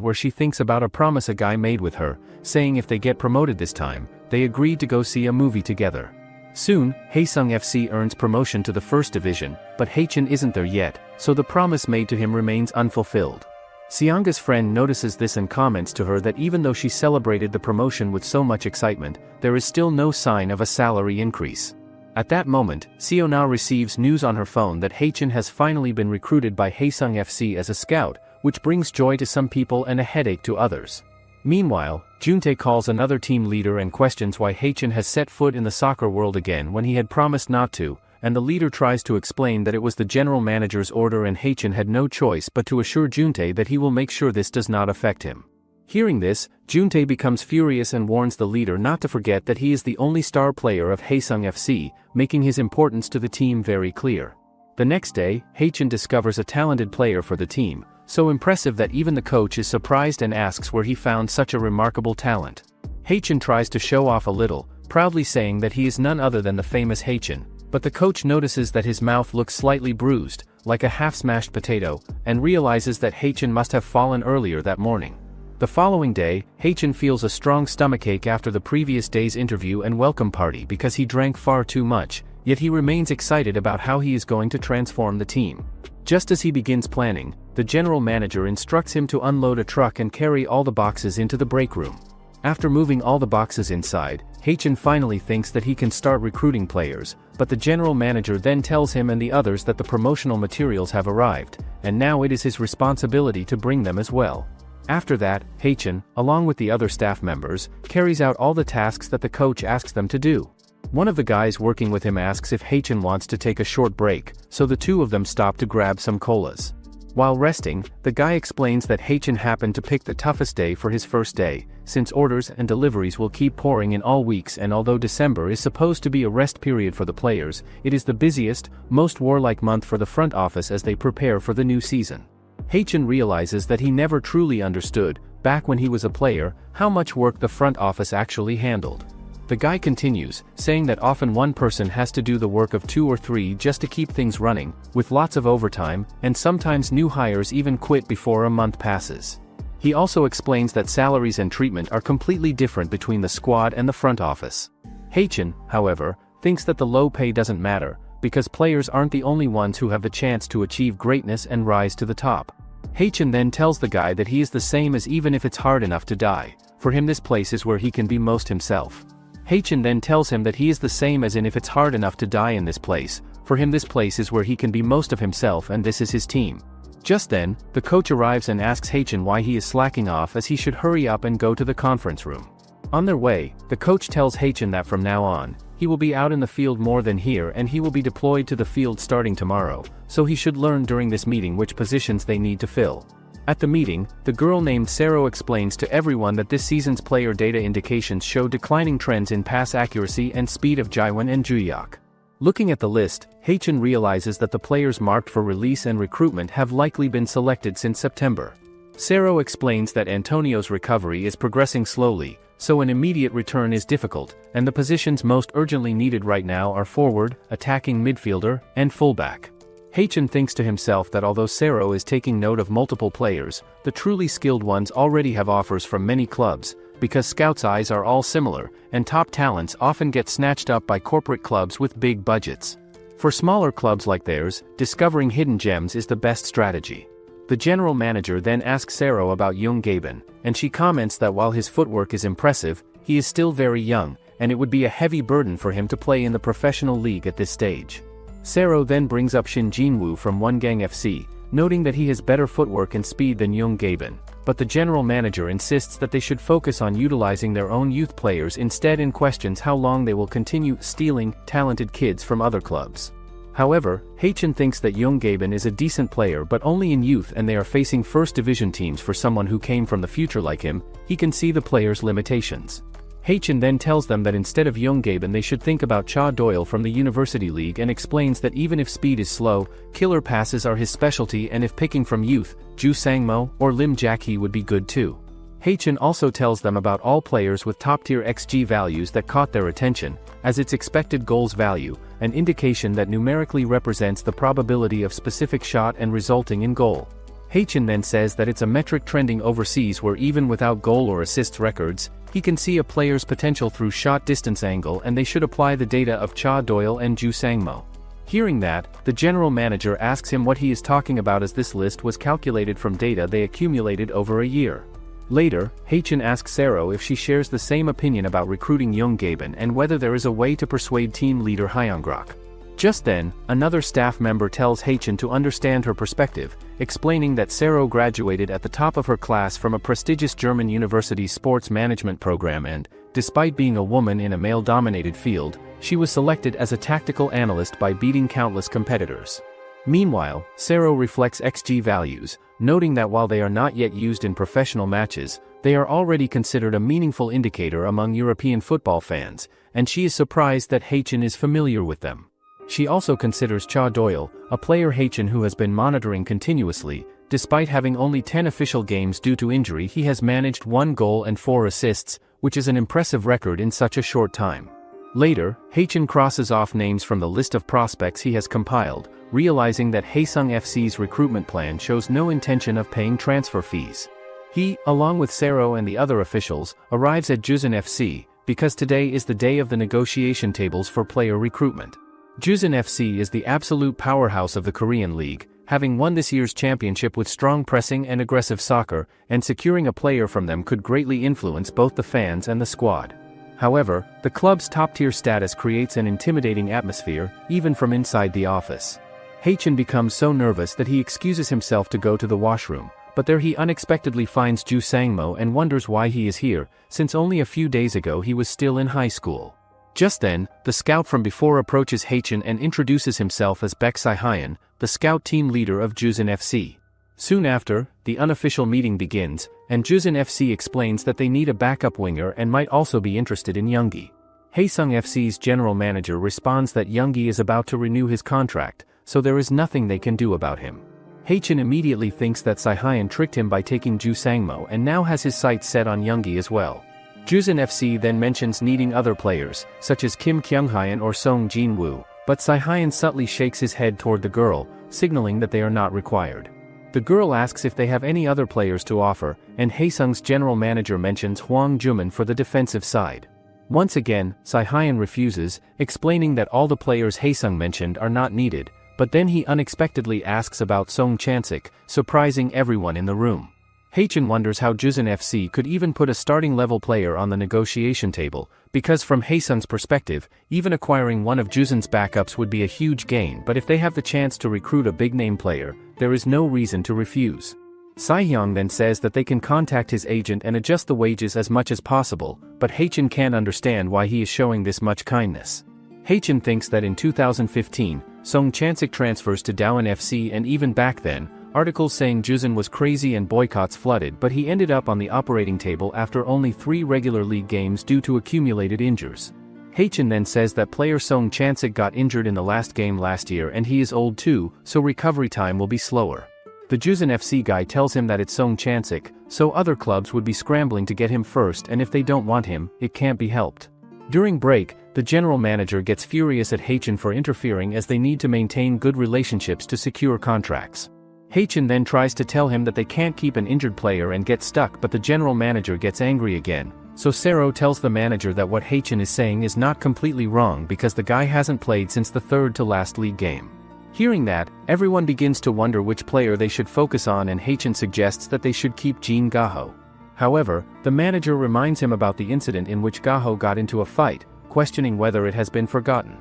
where she thinks about a promise a guy made with her, saying if they get promoted this time, they agreed to go see a movie together. Soon, Haesung FC earns promotion to the first division, but Haechan isn't there yet, so the promise made to him remains unfulfilled. Seonga's friend notices this and comments to her that even though she celebrated the promotion with so much excitement, there is still no sign of a salary increase. At that moment, Seona receives news on her phone that Haechan has finally been recruited by Haesung FC as a scout, which brings joy to some people and a headache to others. Meanwhile, Juntae calls another team leader and questions why Haechan has set foot in the soccer world again when he had promised not to, and the leader tries to explain that it was the general manager's order and Haechan had no choice but to assure Juntae that he will make sure this does not affect him. Hearing this, Juntae becomes furious and warns the leader not to forget that he is the only star player of Haesung FC, making his importance to the team very clear. The next day, Haechan discovers a talented player for the team, so impressive that even the coach is surprised and asks where he found such a remarkable talent. Haechan tries to show off a little, proudly saying that he is none other than the famous Haechan, but the coach notices that his mouth looks slightly bruised, like a half-smashed potato, and realizes that Haechan must have fallen earlier that morning. The following day, Haechan feels a strong stomachache after the previous day's interview and welcome party because he drank far too much, yet he remains excited about how he is going to transform the team. Just as he begins planning, the general manager instructs him to unload a truck and carry all the boxes into the break room. After moving all the boxes inside, Haechan finally thinks that he can start recruiting players, but the general manager then tells him and the others that the promotional materials have arrived, and now it is his responsibility to bring them as well. After that, Haechan, along with the other staff members, carries out all the tasks that the coach asks them to do. One of the guys working with him asks if Haechan wants to take a short break, so the two of them stop to grab some colas. While resting, the guy explains that Haechan happened to pick the toughest day for his first day, since orders and deliveries will keep pouring in all weeks, and although December is supposed to be a rest period for the players, it is the busiest, most warlike month for the front office as they prepare for the new season. Haechan realizes that he never truly understood, back when he was a player, how much work the front office actually handled. The guy continues, saying that often one person has to do the work of 2 or 3 just to keep things running, with lots of overtime, and sometimes new hires even quit before a month passes. He also explains that salaries and treatment are completely different between the squad and the front office. Haechan, however, thinks that the low pay doesn't matter, because players aren't the only ones who have the chance to achieve greatness and rise to the top. Haechan then tells the guy that he is the same as even if it's hard enough to die, for him this place is where he can be most himself. Haechan then tells him that he is the same as in if it's hard enough to die in this place, for him this place is where he can be most of himself and this is his team. Just then, the coach arrives and asks Haechan why he is slacking off as he should hurry up and go to the conference room. On their way, the coach tells Haechan that from now on, he will be out in the field more than here and he will be deployed to the field starting tomorrow, so he should learn during this meeting which positions they need to fill. At the meeting, the girl named Sero explains to everyone that this season's player data indications show declining trends in pass accuracy and speed of Jiwon and Juyak. Looking at the list, Haechan realizes that the players marked for release and recruitment have likely been selected since September. Sero explains that Antonio's recovery is progressing slowly, so an immediate return is difficult, and the positions most urgently needed right now are forward, attacking midfielder, and fullback. Haechan thinks to himself that although Sero is taking note of multiple players, the truly skilled ones already have offers from many clubs, because scouts' eyes are all similar, and top talents often get snatched up by corporate clubs with big budgets. For smaller clubs like theirs, discovering hidden gems is the best strategy. The general manager then asks Sero about Yungi, and she comments that while his footwork is impressive, he is still very young, and it would be a heavy burden for him to play in the professional league at this stage. Sero then brings up Shin Jinwoo from Haesung FC, noting that he has better footwork and speed than Yungi, but the general manager insists that they should focus on utilizing their own youth players instead and questions how long they will continue stealing talented kids from other clubs. However, Haechan thinks that Yungi is a decent player but only in youth and they are facing first division teams. For someone who came from the future like him, he can see the player's limitations. Haechan then tells them that instead of Yungi they should think about Doyle from the University League and explains that even if speed is slow, killer passes are his specialty, and if picking from youth, Ju Sangmo or Lim Ji would be good too. Haechan also tells them about all players with top-tier XG values that caught their attention, as its expected goals value, an indication that numerically represents the probability of specific shot and resulting in goal. Haechan then says that it's a metric trending overseas where even without goal or assists records, he can see a player's potential through shot distance angle, and they should apply the data of Doyle and Ju Sangmo. Hearing that, the general manager asks him what he is talking about, as this list was calculated from data they accumulated over a year. Later, Haechan asks Sero if she shares the same opinion about recruiting Yungi and whether there is a way to persuade team leader Hyungrok. Just then, another staff member tells Haechan to understand her perspective, explaining that Sero graduated at the top of her class from a prestigious German university's sports management program and, despite being a woman in a male-dominated field, she was selected as a tactical analyst by beating countless competitors. Meanwhile, Sero reflects XG values, noting that while they are not yet used in professional matches, they are already considered a meaningful indicator among European football fans, and she is surprised that Haechan is familiar with them. She also considers Doyle, a player Haechan who has been monitoring continuously. Despite having only 10 official games due to injury, he has managed 1 goal and 4 assists, which is an impressive record in such a short time. Later, Haechan crosses off names from the list of prospects he has compiled, realizing that Haesung FC's recruitment plan shows no intention of paying transfer fees. He, along with Sero and the other officials, arrives at Haesung FC, because today is the day of the negotiation tables for player recruitment. Haesung FC is the absolute powerhouse of the Korean League, having won this year's championship with strong pressing and aggressive soccer, and securing a player from them could greatly influence both the fans and the squad. However, the club's top-tier status creates an intimidating atmosphere, even from inside the office. Haechan becomes so nervous that he excuses himself to go to the washroom, but there he unexpectedly finds Ju Sangmo and wonders why he is here, since only a few days ago he was still in high school. Just then, the scout from before approaches Haechan and introduces himself as Baek Si-hyun, the scout team leader of Haesung FC. Soon after, the unofficial meeting begins, and Juzin FC explains that they need a backup winger and might also be interested in Yungi. Haesung FC's general manager responds that Yungi is about to renew his contract, so there is nothing they can do about him. Haechin immediately thinks that Saihyun tricked him by taking Ju Sangmo and now has his sights set on Yungi as well. Juzin FC then mentions needing other players, such as Kim Kyunghyun or Song Jin-woo, but Saihyun subtly shakes his head toward the girl, signaling that they are not required. The girl asks if they have any other players to offer, and Haesung's general manager mentions Hwang Juman for the defensive side. Once again, Saihyun refuses, explaining that all the players Haesung mentioned are not needed, but then he unexpectedly asks about Song Chansik, surprising everyone in the room. Haechin wonders how Juzin FC could even put a starting-level player on the negotiation table, because from Haesung's perspective, even acquiring one of Juzin's backups would be a huge gain, but if they have the chance to recruit a big-name player, there is no reason to refuse. Saihyun then says that they can contact his agent and adjust the wages as much as possible, but Haechin can't understand why he is showing this much kindness. Haechin thinks that in 2015, Song Chansik transfers to Daewon FC, and even back then, articles saying Juzin was crazy and boycotts flooded, but he ended up on the operating table after only 3 regular league games due to accumulated injuries. Haechin then says that player Song Chansik got injured in the last game last year and he is old too, so recovery time will be slower. The Juzin FC guy tells him that it's Song Chansik, so other clubs would be scrambling to get him first, and if they don't want him, it can't be helped. During break, the general manager gets furious at Haechin for interfering as they need to maintain good relationships to secure contracts. Haechin then tries to tell him that they can't keep an injured player and get stuck, but the general manager gets angry again, so Sero tells the manager that what Haechin is saying is not completely wrong because the guy hasn't played since the third to last league game. Hearing that, everyone begins to wonder which player they should focus on, and Haechin suggests that they should keep Jin Gaho. However, the manager reminds him about the incident in which Gaho got into a fight, questioning whether it has been forgotten.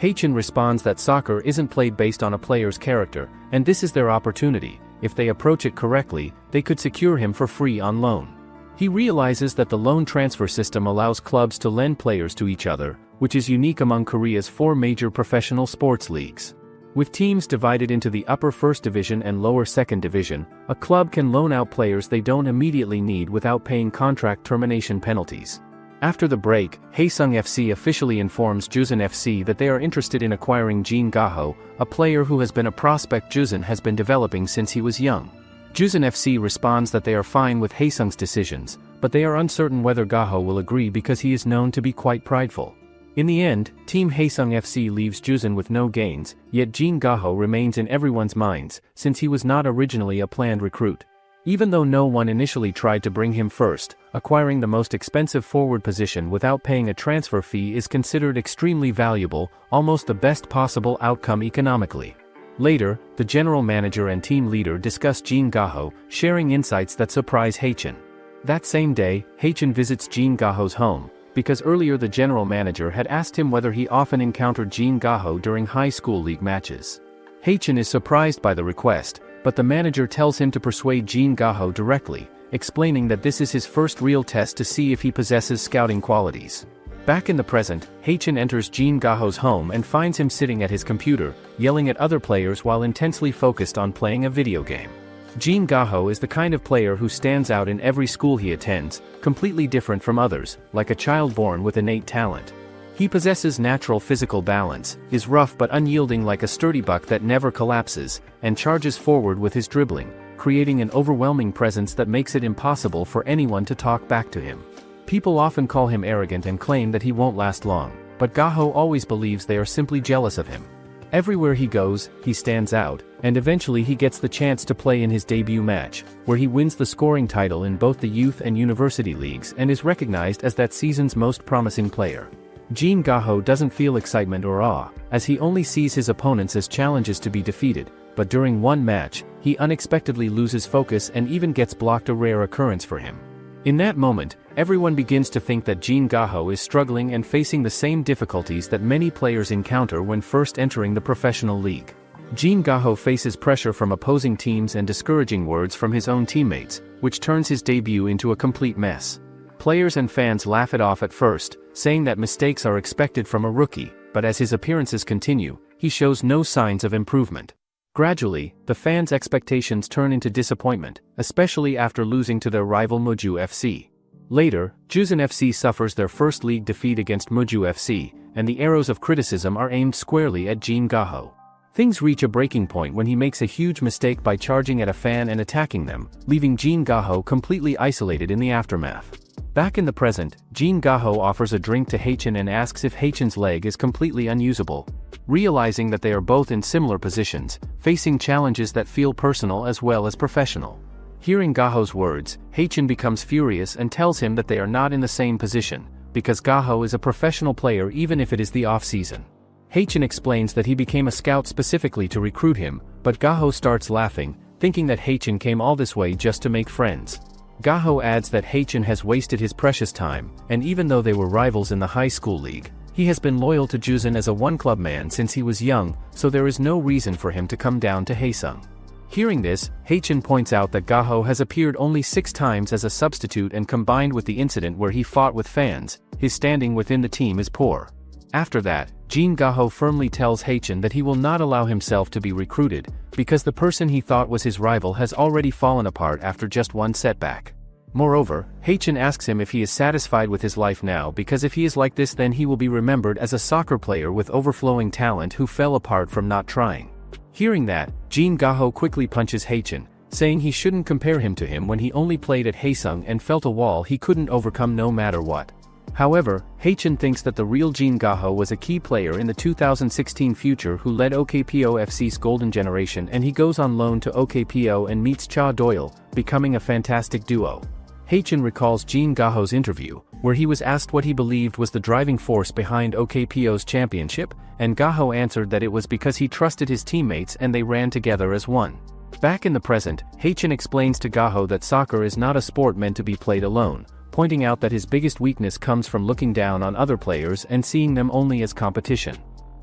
Haechin responds that soccer isn't played based on a player's character, and this is their opportunity. If they approach it correctly, they could secure him for free on loan. He realizes that the loan transfer system allows clubs to lend players to each other, which is unique among Korea's 4 major professional sports leagues. With teams divided into the upper first division and lower second division, a club can loan out players they don't immediately need without paying contract termination penalties. After the break, Haesung FC officially informs Juzin FC that they are interested in acquiring Jin Gaho, a player who has been a prospect Juzin has been developing since he was young. Juzin FC responds that they are fine with Haesung's decisions, but they are uncertain whether Gaho will agree because he is known to be quite prideful. In the end, Team Haesung FC leaves Juzin with no gains, yet Jin Gaho remains in everyone's minds, since he was not originally a planned recruit. Even though no one initially tried to bring him first, acquiring the most expensive forward position without paying a transfer fee is considered extremely valuable, almost the best possible outcome economically. Later, the general manager and team leader discuss Jin Gaho, sharing insights that surprise Haechin. That same day, Haechin visits Jin Gaho's home, because earlier the general manager had asked him whether he often encountered Jin Gaho during high school league matches. Haechin is surprised by the request, but the manager tells him to persuade Jin Gaho directly, explaining that this is his first real test to see if he possesses scouting qualities. Back in the present, Haechin enters Jin Gaho's home and finds him sitting at his computer, yelling at other players while intensely focused on playing a video game. Jin Gaho is the kind of player who stands out in every school he attends, completely different from others, like a child born with innate talent. He possesses natural physical balance, is rough but unyielding like a sturdy buck that never collapses, and charges forward with his dribbling, creating an overwhelming presence that makes it impossible for anyone to talk back to him. People often call him arrogant and claim that he won't last long, but Gaho always believes they are simply jealous of him. Everywhere he goes, he stands out, and eventually he gets the chance to play in his debut match, where he wins the scoring title in both the youth and university leagues and is recognized as that season's most promising player. Jin Gaho doesn't feel excitement or awe, as he only sees his opponents as challenges to be defeated, but during one match, he unexpectedly loses focus and even gets blocked, a rare occurrence for him. In that moment, everyone begins to think that Jin Gaho is struggling and facing the same difficulties that many players encounter when first entering the professional league. Jin Gaho faces pressure from opposing teams and discouraging words from his own teammates, which turns his debut into a complete mess. Players and fans laugh it off at first, saying that mistakes are expected from a rookie, but as his appearances continue, he shows no signs of improvement. Gradually, the fans' expectations turn into disappointment, especially after losing to their rival Muju FC. Later, Jusan FC suffers their first league defeat against Muju FC, and the arrows of criticism are aimed squarely at Jin Gaho. Things reach a breaking point when he makes a huge mistake by charging at a fan and attacking them, leaving Jin Gaho completely isolated in the aftermath. Back in the present, Jin Gaho offers a drink to Haechin and asks if Haechin's leg is completely unusable. Realizing that they are both in similar positions, facing challenges that feel personal as well as professional. Hearing Gaho's words, Haechin becomes furious and tells him that they are not in the same position, because Gaho is a professional player even if it is the off-season. Haechin explains that he became a scout specifically to recruit him, but Gaho starts laughing, thinking that Haechin came all this way just to make friends. Gaho adds that Haechin has wasted his precious time, and even though they were rivals in the high school league, he has been loyal to Jusan as a one-club man since he was young, so there is no reason for him to come down to Haesung. Hearing this, Haechin points out that Gaho has appeared only 6 times as a substitute, and combined with the incident where he fought with fans, his standing within the team is poor. After that, Jin Gaho firmly tells Haechin that he will not allow himself to be recruited, because the person he thought was his rival has already fallen apart after just one setback. Moreover, Haechin asks him if he is satisfied with his life now, because if he is like this then he will be remembered as a soccer player with overflowing talent who fell apart from not trying. Hearing that, Jin Gaho quickly punches Haechin, saying he shouldn't compare him to him when he only played at Haesung and felt a wall he couldn't overcome no matter what. However, Haechin thinks that the real Jin Gaho was a key player in the 2016 future who led OKPO FC's golden generation, and he goes on loan to OKPO and meets Cha Doyle, becoming a fantastic duo. Haechin recalls Jin Gaho's interview, where he was asked what he believed was the driving force behind OKPO's championship, and Gaho answered that it was because he trusted his teammates and they ran together as one. Back in the present, Haechin explains to Gaho that soccer is not a sport meant to be played alone, pointing out that his biggest weakness comes from looking down on other players and seeing them only as competition.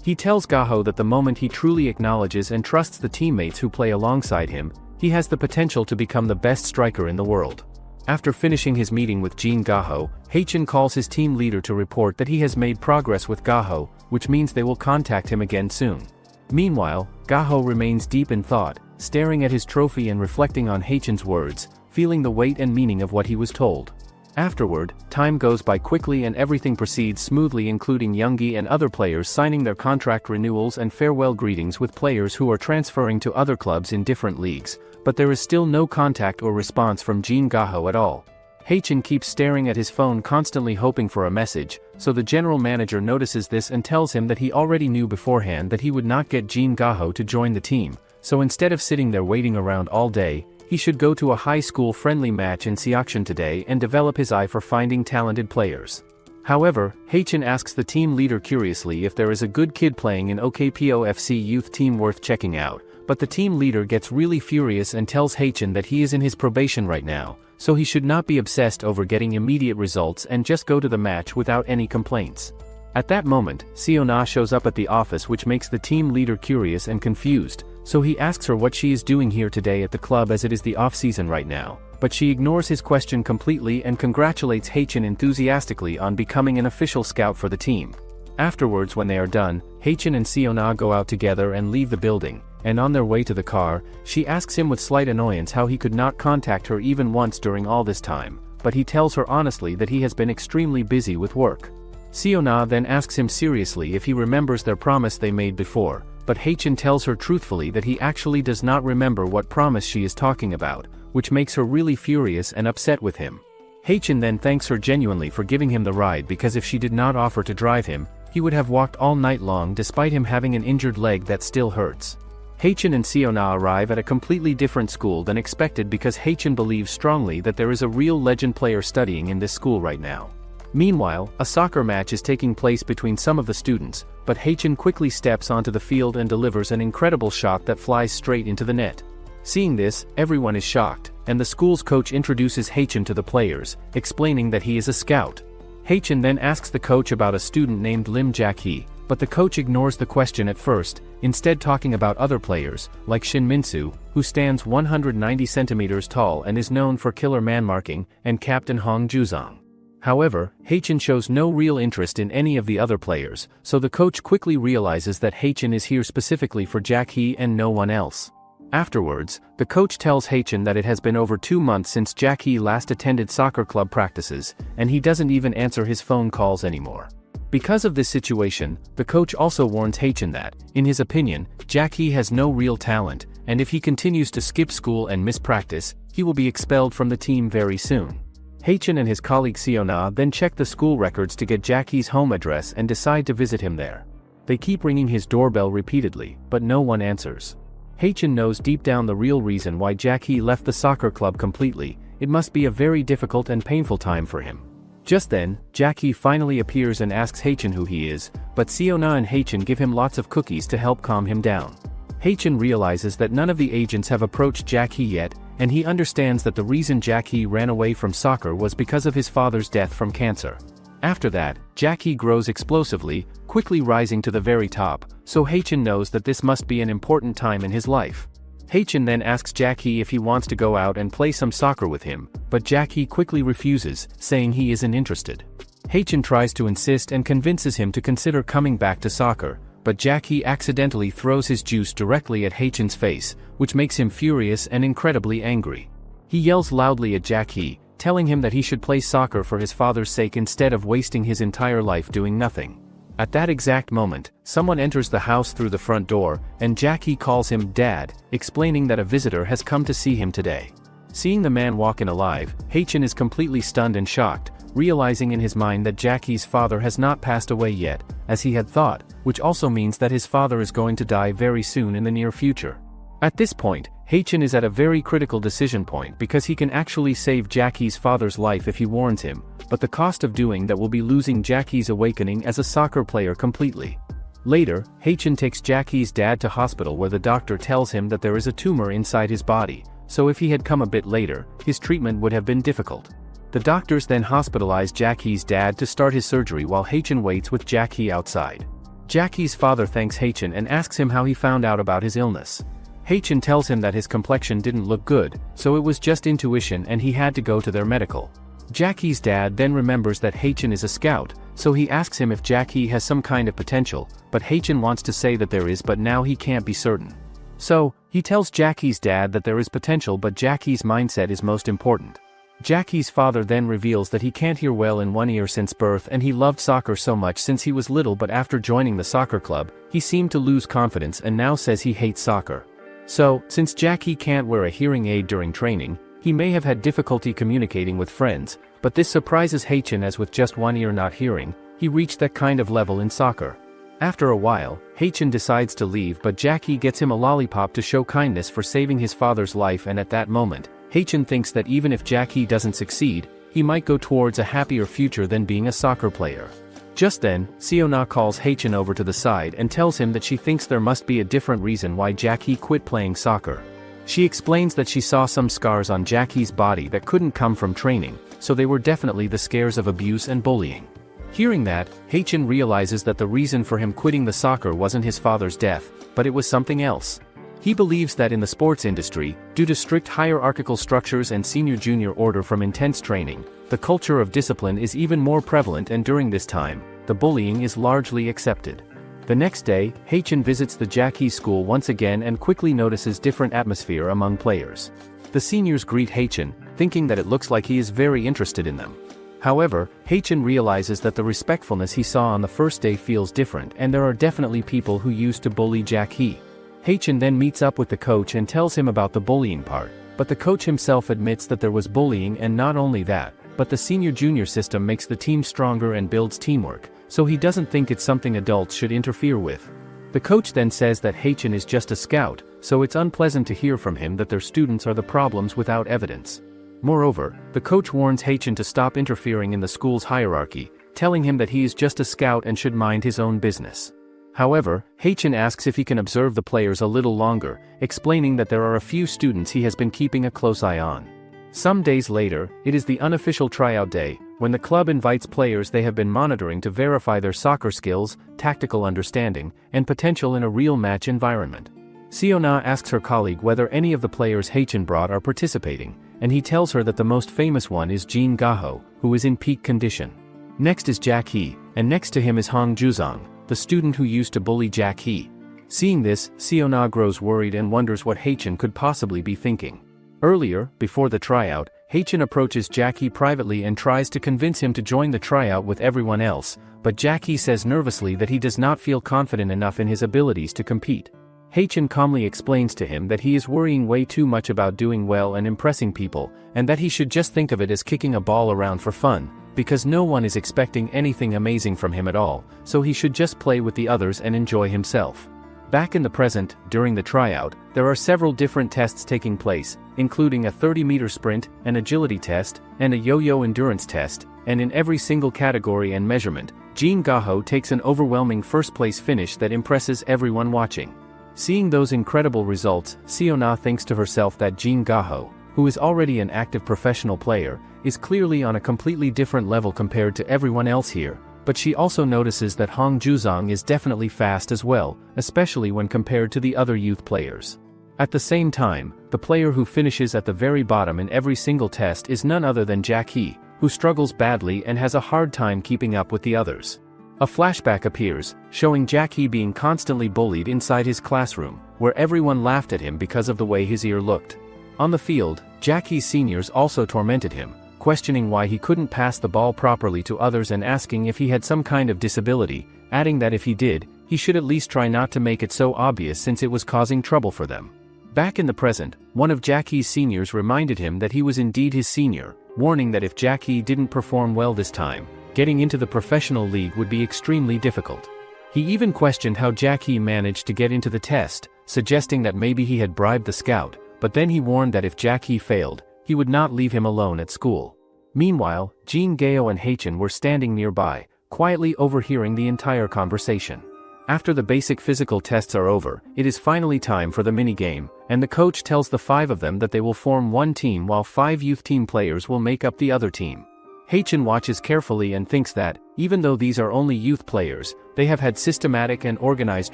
He tells Gaho that the moment he truly acknowledges and trusts the teammates who play alongside him, he has the potential to become the best striker in the world. After finishing his meeting with Jin Gaho, Haechin calls his team leader to report that he has made progress with Gaho, which means they will contact him again soon. Meanwhile, Gaho remains deep in thought, staring at his trophy and reflecting on Haechin's words, feeling the weight and meaning of what he was told. Afterward, time goes by quickly and everything proceeds smoothly, including Yungi and other players signing their contract renewals and farewell greetings with players who are transferring to other clubs in different leagues, but there is still no contact or response from Jin Gaho at all. Haechin keeps staring at his phone, constantly hoping for a message, so the general manager notices this and tells him that he already knew beforehand that he would not get Jin Gaho to join the team, so instead of sitting there waiting around all day, he should go to a high school friendly match in Seokjeon today and develop his eye for finding talented players. However, Haechin asks the team leader curiously if there is a good kid playing in OKPO FC youth team worth checking out, but the team leader gets really furious and tells Haechin that he is in his probation right now, so he should not be obsessed over getting immediate results and just go to the match without any complaints. At that moment, Seona shows up at the office, which makes the team leader curious and confused, so he asks her what she is doing here today at the club as it is the off-season right now, but she ignores his question completely and congratulates Haechin enthusiastically on becoming an official scout for the team. Afterwards, when they are done, Haechin and Seona go out together and leave the building, and on their way to the car, she asks him with slight annoyance how he could not contact her even once during all this time, but he tells her honestly that he has been extremely busy with work. Seona then asks him seriously if he remembers their promise they made before, but Haechin tells her truthfully that he actually does not remember what promise she is talking about, which makes her really furious and upset with him. Haechin then thanks her genuinely for giving him the ride, because if she did not offer to drive him, he would have walked all night long despite him having an injured leg that still hurts. Haechin and Seona arrive at a completely different school than expected, because Haechin believes strongly that there is a real legend player studying in this school right now. Meanwhile, a soccer match is taking place between some of the students, but Haechin quickly steps onto the field and delivers an incredible shot that flies straight into the net. Seeing this, everyone is shocked, and the school's coach introduces Haechin to the players, explaining that he is a scout. Haechin then asks the coach about a student named Lim Ji, but the coach ignores the question at first, instead talking about other players, like Shin Min-soo, who stands 190 centimeters tall and is known for killer man marking, and Captain Hong Juzong. However, Haechin shows no real interest in any of the other players, so the coach quickly realizes that Haechin is here specifically for Jack Hee and no one else. Afterwards, the coach tells Haechin that it has been over 2 months since Jack Hee last attended soccer club practices, and he doesn't even answer his phone calls anymore. Because of this situation, the coach also warns Haechin that, in his opinion, Jack Hee has no real talent, and if he continues to skip school and miss practice, he will be expelled from the team very soon. Haechin and his colleague Seona then check the school records to get Jack Hee's home address and decide to visit him there. They keep ringing his doorbell repeatedly, but no one answers. Haechin knows deep down the real reason why Jack Hee left the soccer club completely. It must be a very difficult and painful time for him. Just then, Jack Hee finally appears and asks Haechin who he is, but Seona and Haechin give him lots of cookies to help calm him down. Haechin realizes that none of the agents have approached Jack Hee yet, and he understands that the reason Jack Hee ran away from soccer was because of his father's death from cancer. After that, Jack Hee grows explosively, quickly rising to the very top, so Haechin knows that this must be an important time in his life. Haechin then asks Jack Hee if he wants to go out and play some soccer with him, but Jack Hee quickly refuses, saying he isn't interested. Haechin tries to insist and convinces him to consider coming back to soccer, but Jack Hee accidentally throws his juice directly at Haechin's face, which makes him furious and incredibly angry. He yells loudly at Jack Hee, telling him that he should play soccer for his father's sake instead of wasting his entire life doing nothing. At that exact moment, someone enters the house through the front door, and Jack Hee calls him Dad, explaining that a visitor has come to see him today. Seeing the man walk in alive, Haechin is completely stunned and shocked, realizing in his mind that Jack Hee's father has not passed away yet, as he had thought, which also means that his father is going to die very soon in the near future. At this point, Haechin is at a very critical decision point because he can actually save Jack Hee's father's life if he warns him, but the cost of doing that will be losing Jack Hee's awakening as a soccer player completely. Later, Haechin takes Jack Hee's dad to hospital where the doctor tells him that there is a tumor inside his body, so if he had come a bit later, his treatment would have been difficult. The doctors then hospitalize Jack Hee's dad to start his surgery while Haechin waits with Jack Hee outside. Jack Hee's father thanks Haechin and asks him how he found out about his illness. Haechin tells him that his complexion didn't look good, so it was just intuition and he had to go to their medical. Jack Hee's dad then remembers that Haechin is a scout, so he asks him if Jack Hee has some kind of potential, but Haechin wants to say that there is but now he can't be certain. So, he tells Jack Hee's dad that there is potential but Jack Hee's mindset is most important. Jack Hee's father then reveals that he can't hear well in one ear since birth and he loved soccer so much since he was little, but after joining the soccer club, he seemed to lose confidence and now says he hates soccer. So, since Jack Hee can't wear a hearing aid during training, he may have had difficulty communicating with friends, but this surprises Haechin as with just one ear not hearing, he reached that kind of level in soccer. After a while, Haechin decides to leave, but Jack Hee gets him a lollipop to show kindness for saving his father's life, and at that moment, Haechin thinks that even if Jack Hee doesn't succeed, he might go towards a happier future than being a soccer player. Just then, Seona calls Haechin over to the side and tells him that she thinks there must be a different reason why Jack Hee quit playing soccer. She explains that she saw some scars on Jack Hee's body that couldn't come from training, so they were definitely the scars of abuse and bullying. Hearing that, Haechin realizes that the reason for him quitting the soccer wasn't his father's death, but it was something else. He believes that in the sports industry, due to strict hierarchical structures and senior-junior order from intense training, the culture of discipline is even more prevalent, and during this time, the bullying is largely accepted. The next day, Haechin visits the Jack Hee school once again and quickly notices different atmosphere among players. The seniors greet Haechin, thinking that it looks like he is very interested in them. However, Haechin realizes that the respectfulness he saw on the first day feels different, and there are definitely people who used to bully Jack Hee. Haechin then meets up with the coach and tells him about the bullying part, but the coach himself admits that there was bullying, and not only that, but the senior-junior system makes the team stronger and builds teamwork, so he doesn't think it's something adults should interfere with. The coach then says that Haechin is just a scout, so it's unpleasant to hear from him that their students are the problems without evidence. Moreover, the coach warns Haechin to stop interfering in the school's hierarchy, telling him that he is just a scout and should mind his own business. However, Haechin asks if he can observe the players a little longer, explaining that there are a few students he has been keeping a close eye on. Some days later, it is the unofficial tryout day, when the club invites players they have been monitoring to verify their soccer skills, tactical understanding, and potential in a real match environment. Seona asks her colleague whether any of the players Haechin brought are participating, and he tells her that the most famous one is Jin Gaho, who is in peak condition. Next is Jack Hee, and next to him is Hong Juzong, the student who used to bully Jack Hee. Seeing this, Seona grows worried and wonders what Haechan could possibly be thinking. Earlier, before the tryout, Haechan approaches Jack Hee privately and tries to convince him to join the tryout with everyone else, but Jack Hee says nervously that he does not feel confident enough in his abilities to compete. Haechan calmly explains to him that he is worrying way too much about doing well and impressing people, and that he should just think of it as kicking a ball around for fun, because no one is expecting anything amazing from him at all, so he should just play with the others and enjoy himself. Back in the present, during the tryout, there are several different tests taking place, including a 30-meter sprint, an agility test, and a yo-yo endurance test, and in every single category and measurement, Jin Gaho takes an overwhelming first-place finish that impresses everyone watching. Seeing those incredible results, Seona thinks to herself that Jin Gaho, who is already an active professional player, is clearly on a completely different level compared to everyone else here, but she also notices that Hong Juzong is definitely fast as well, especially when compared to the other youth players. At the same time, the player who finishes at the very bottom in every single test is none other than Jack Hee, who struggles badly and has a hard time keeping up with the others. A flashback appears, showing Jack Hee being constantly bullied inside his classroom, where everyone laughed at him because of the way his ear looked. On the field, Jack Hee's seniors also tormented him, questioning why he couldn't pass the ball properly to others and asking if he had some kind of disability, adding that if he did, he should at least try not to make it so obvious since it was causing trouble for them. Back in the present, one of Jack Hee's seniors reminded him that he was indeed his senior, warning that if Jack Hee didn't perform well this time, getting into the professional league would be extremely difficult. He even questioned how Jack Hee managed to get into the test, suggesting that maybe he had bribed the scout, but then he warned that if Jack Hee failed, he would not leave him alone at school. Meanwhile, Jin Gaho and Haechan were standing nearby, quietly overhearing the entire conversation. After the basic physical tests are over, it is finally time for the minigame, and the coach tells the 5 of them that they will form one team while 5 youth team players will make up the other team. Haechan watches carefully and thinks that, even though these are only youth players, they have had systematic and organized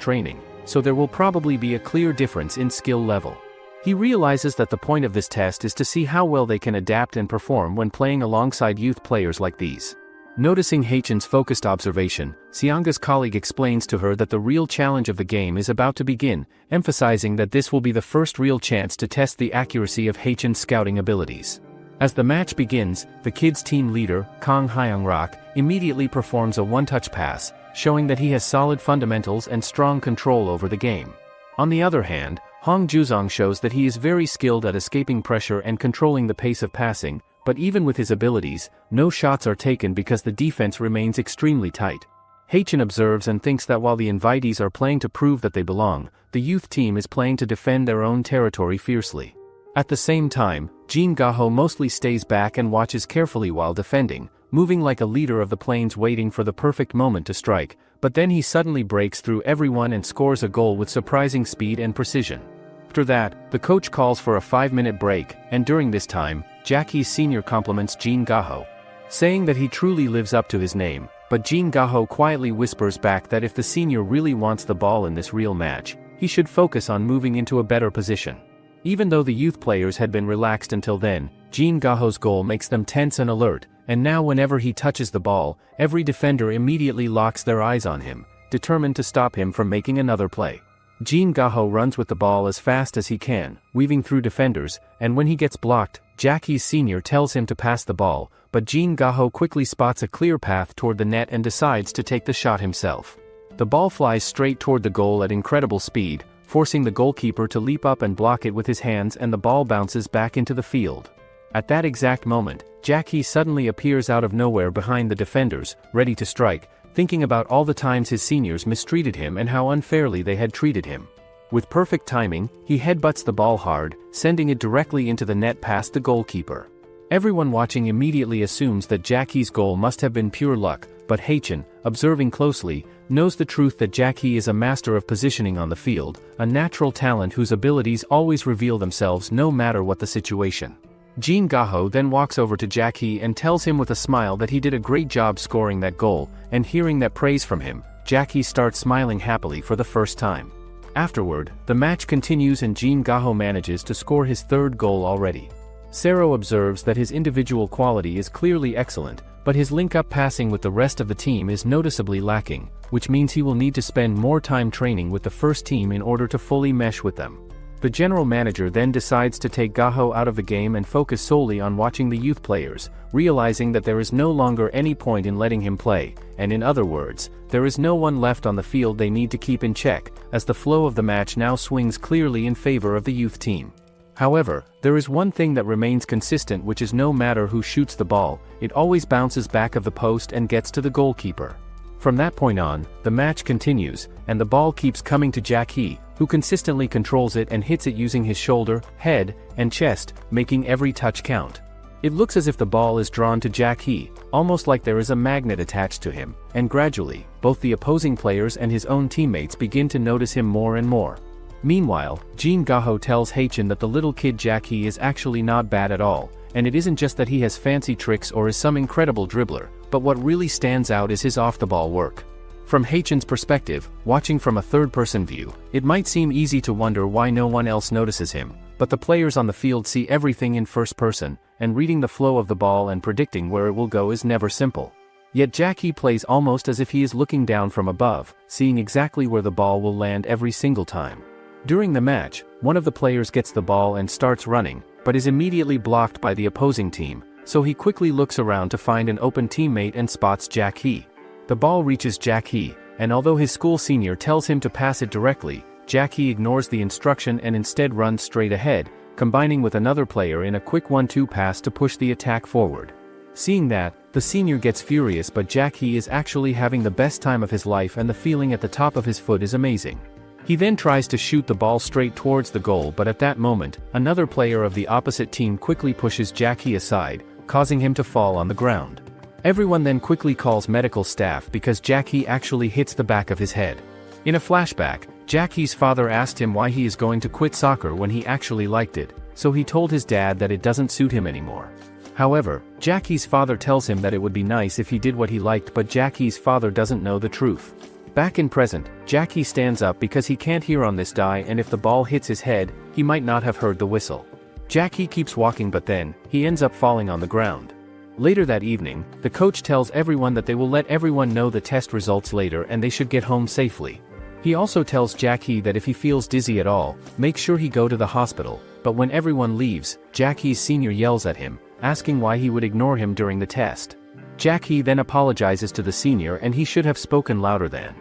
training, so there will probably be a clear difference in skill level. He realizes that the point of this test is to see how well they can adapt and perform when playing alongside youth players like these. Noticing Haechan's focused observation, Seonga's colleague explains to her that the real challenge of the game is about to begin, emphasizing that this will be the first real chance to test the accuracy of Haechan's scouting abilities. As the match begins, the kids' team leader, Kang Hyung-rak, immediately performs a one-touch pass, showing that he has solid fundamentals and strong control over the game. On the other hand, Hong Juzong shows that he is very skilled at escaping pressure and controlling the pace of passing, but even with his abilities, no shots are taken because the defense remains extremely tight. Haechan observes and thinks that while the invitees are playing to prove that they belong, the youth team is playing to defend their own territory fiercely. At the same time, Jin Gaho mostly stays back and watches carefully while defending, moving like a leader of the plains waiting for the perfect moment to strike, but then he suddenly breaks through everyone and scores a goal with surprising speed and precision. After that, the coach calls for a 5-minute break, and during this time, Jack Hee's senior compliments Jin Gaho, saying that he truly lives up to his name, but Jin Gaho quietly whispers back that if the senior really wants the ball in this real match, he should focus on moving into a better position. Even though the youth players had been relaxed until then, Jin Gaho's goal makes them tense and alert, and now whenever he touches the ball, every defender immediately locks their eyes on him, determined to stop him from making another play. Jin Gaho runs with the ball as fast as he can, weaving through defenders, and when he gets blocked, Jack Hee's senior tells him to pass the ball, but Jin Gaho quickly spots a clear path toward the net and decides to take the shot himself. The ball flies straight toward the goal at incredible speed, forcing the goalkeeper to leap up and block it with his hands, and the ball bounces back into the field. At that exact moment, Jack Hee suddenly appears out of nowhere behind the defenders, ready to strike, thinking about all the times his seniors mistreated him and how unfairly they had treated him. With perfect timing, he headbutts the ball hard, sending it directly into the net past the goalkeeper. Everyone watching immediately assumes that Jack Hee's goal must have been pure luck, but Haechan, observing closely, knows the truth that Jack Hee is a master of positioning on the field, a natural talent whose abilities always reveal themselves no matter what the situation. Jin Gaho then walks over to Jack Hee and tells him with a smile that he did a great job scoring that goal, and hearing that praise from him, Jack Hee starts smiling happily for the first time. Afterward, the match continues and Jin Gaho manages to score his 3rd goal already. Sero observes that his individual quality is clearly excellent, but his link-up passing with the rest of the team is noticeably lacking, which means he will need to spend more time training with the first team in order to fully mesh with them. The general manager then decides to take Gaho out of the game and focus solely on watching the youth players, realizing that there is no longer any point in letting him play, and in other words, there is no one left on the field they need to keep in check, as the flow of the match now swings clearly in favor of the youth team. However, there is one thing that remains consistent, which is no matter who shoots the ball, it always bounces back of the post and gets to the goalkeeper. From that point on, the match continues, and the ball keeps coming to Jack Hee, who consistently controls it and hits it using his shoulder, head, and chest, making every touch count. It looks as if the ball is drawn to Jack Hee, almost like there is a magnet attached to him, and gradually, both the opposing players and his own teammates begin to notice him more and more. Meanwhile, Jin Gaho tells Haechan that the little kid Jack Hee is actually not bad at all, and it isn't just that he has fancy tricks or is some incredible dribbler, but what really stands out is his off-the-ball work. From Haechan's perspective, watching from a third-person view, it might seem easy to wonder why no one else notices him, but the players on the field see everything in first person, and reading the flow of the ball and predicting where it will go is never simple. Yet Jack Hee plays almost as if he is looking down from above, seeing exactly where the ball will land every single time. During the match, one of the players gets the ball and starts running, but is immediately blocked by the opposing team, so he quickly looks around to find an open teammate and spots Jack Hee. The ball reaches Jack Hee, and although his school senior tells him to pass it directly, Jack Hee ignores the instruction and instead runs straight ahead, combining with another player in a quick 1-2 pass to push the attack forward. Seeing that, the senior gets furious, but Jack Hee is actually having the best time of his life and the feeling at the top of his foot is amazing. He then tries to shoot the ball straight towards the goal, but at that moment, another player of the opposite team quickly pushes Jack Hee aside, causing him to fall on the ground. Everyone then quickly calls medical staff because Jack Hee actually hits the back of his head. In a flashback, Jack Hee's father asked him why he is going to quit soccer when he actually liked it, so he told his dad that it doesn't suit him anymore. However, Jack Hee's father tells him that it would be nice if he did what he liked, but Jack Hee's father doesn't know the truth. Back in present, Jack Hee stands up because he can't hear on this die, and if the ball hits his head, he might not have heard the whistle. Jack Hee keeps walking, but then, he ends up falling on the ground. Later that evening, the coach tells everyone that they will let everyone know the test results later and they should get home safely. He also tells Jack Hee that if he feels dizzy at all, make sure he go to the hospital, but when everyone leaves, Jack Hee's senior yells at him, asking why he would ignore him during the test. Jack Hee then apologizes to the senior and he should have spoken louder then.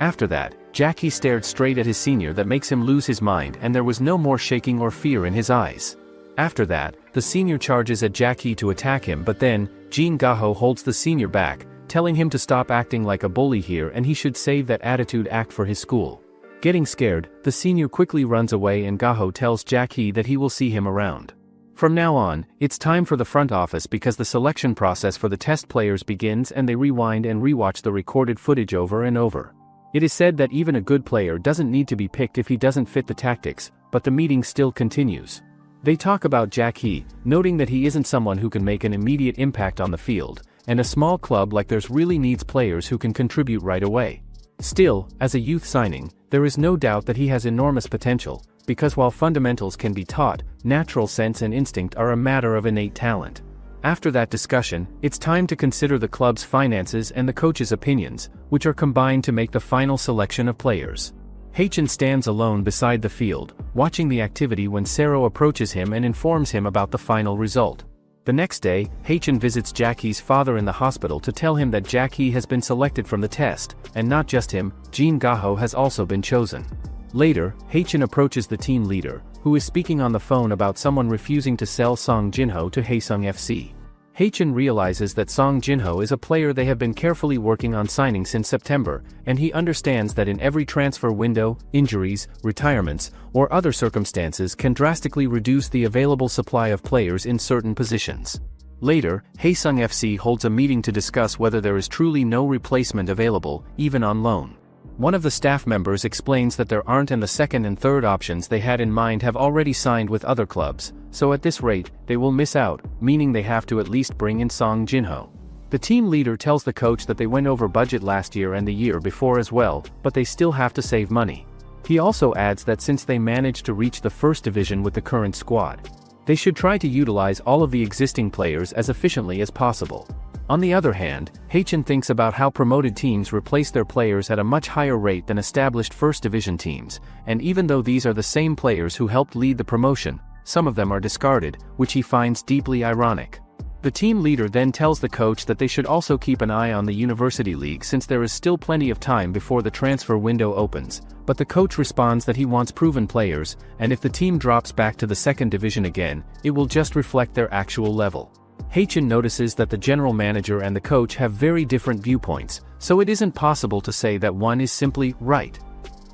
After that, Jack Hee stared straight at his senior that makes him lose his mind, and there was no more shaking or fear in his eyes. After that, the senior charges at Jack Hee to attack him, but then, Jin Gaho holds the senior back, telling him to stop acting like a bully here and he should save that attitude act for his school. Getting scared, the senior quickly runs away and Gaho tells Jack Hee that he will see him around. From now on, it's time for the front office because the selection process for the test players begins and they rewind and rewatch the recorded footage over and over. It is said that even a good player doesn't need to be picked if he doesn't fit the tactics, but the meeting still continues. They talk about Jack Hee, noting that he isn't someone who can make an immediate impact on the field, and a small club like theirs really needs players who can contribute right away. Still, as a youth signing, there is no doubt that he has enormous potential, because while fundamentals can be taught, natural sense and instinct are a matter of innate talent. After that discussion, it's time to consider the club's finances and the coach's opinions, which are combined to make the final selection of players. Haechan stands alone beside the field, watching the activity when Sero approaches him and informs him about the final result. The next day, Haechan visits Jack Hee's father in the hospital to tell him that Jack Hee has been selected from the test, and not just him, Jin Gaho has also been chosen. Later, Haechan approaches the team leader, who is speaking on the phone about someone refusing to sell Song Jinho to Haesung FC. Haechan realizes that Song Jinho is a player they have been carefully working on signing since September, and he understands that in every transfer window, injuries, retirements, or other circumstances can drastically reduce the available supply of players in certain positions. Later, Haesung FC holds a meeting to discuss whether there is truly no replacement available, even on loan. One of the staff members explains that there aren't, and the second and third options they had in mind have already signed with other clubs, so at this rate, they will miss out, meaning they have to at least bring in Song Jinho. The team leader tells the coach that they went over budget last year and the year before as well, but they still have to save money. He also adds that since they managed to reach the first division with the current squad, They should try to utilize all of the existing players as efficiently as possible. On the other hand, Haechan thinks about how promoted teams replace their players at a much higher rate than established first division teams, and even though these are the same players who helped lead the promotion, some of them are discarded, which he finds deeply ironic. The team leader then tells the coach that they should also keep an eye on the university league since there is still plenty of time before the transfer window opens, but the coach responds that he wants proven players, and if the team drops back to the second division again, it will just reflect their actual level. Haechan notices that the general manager and the coach have very different viewpoints, so it isn't possible to say that one is simply right.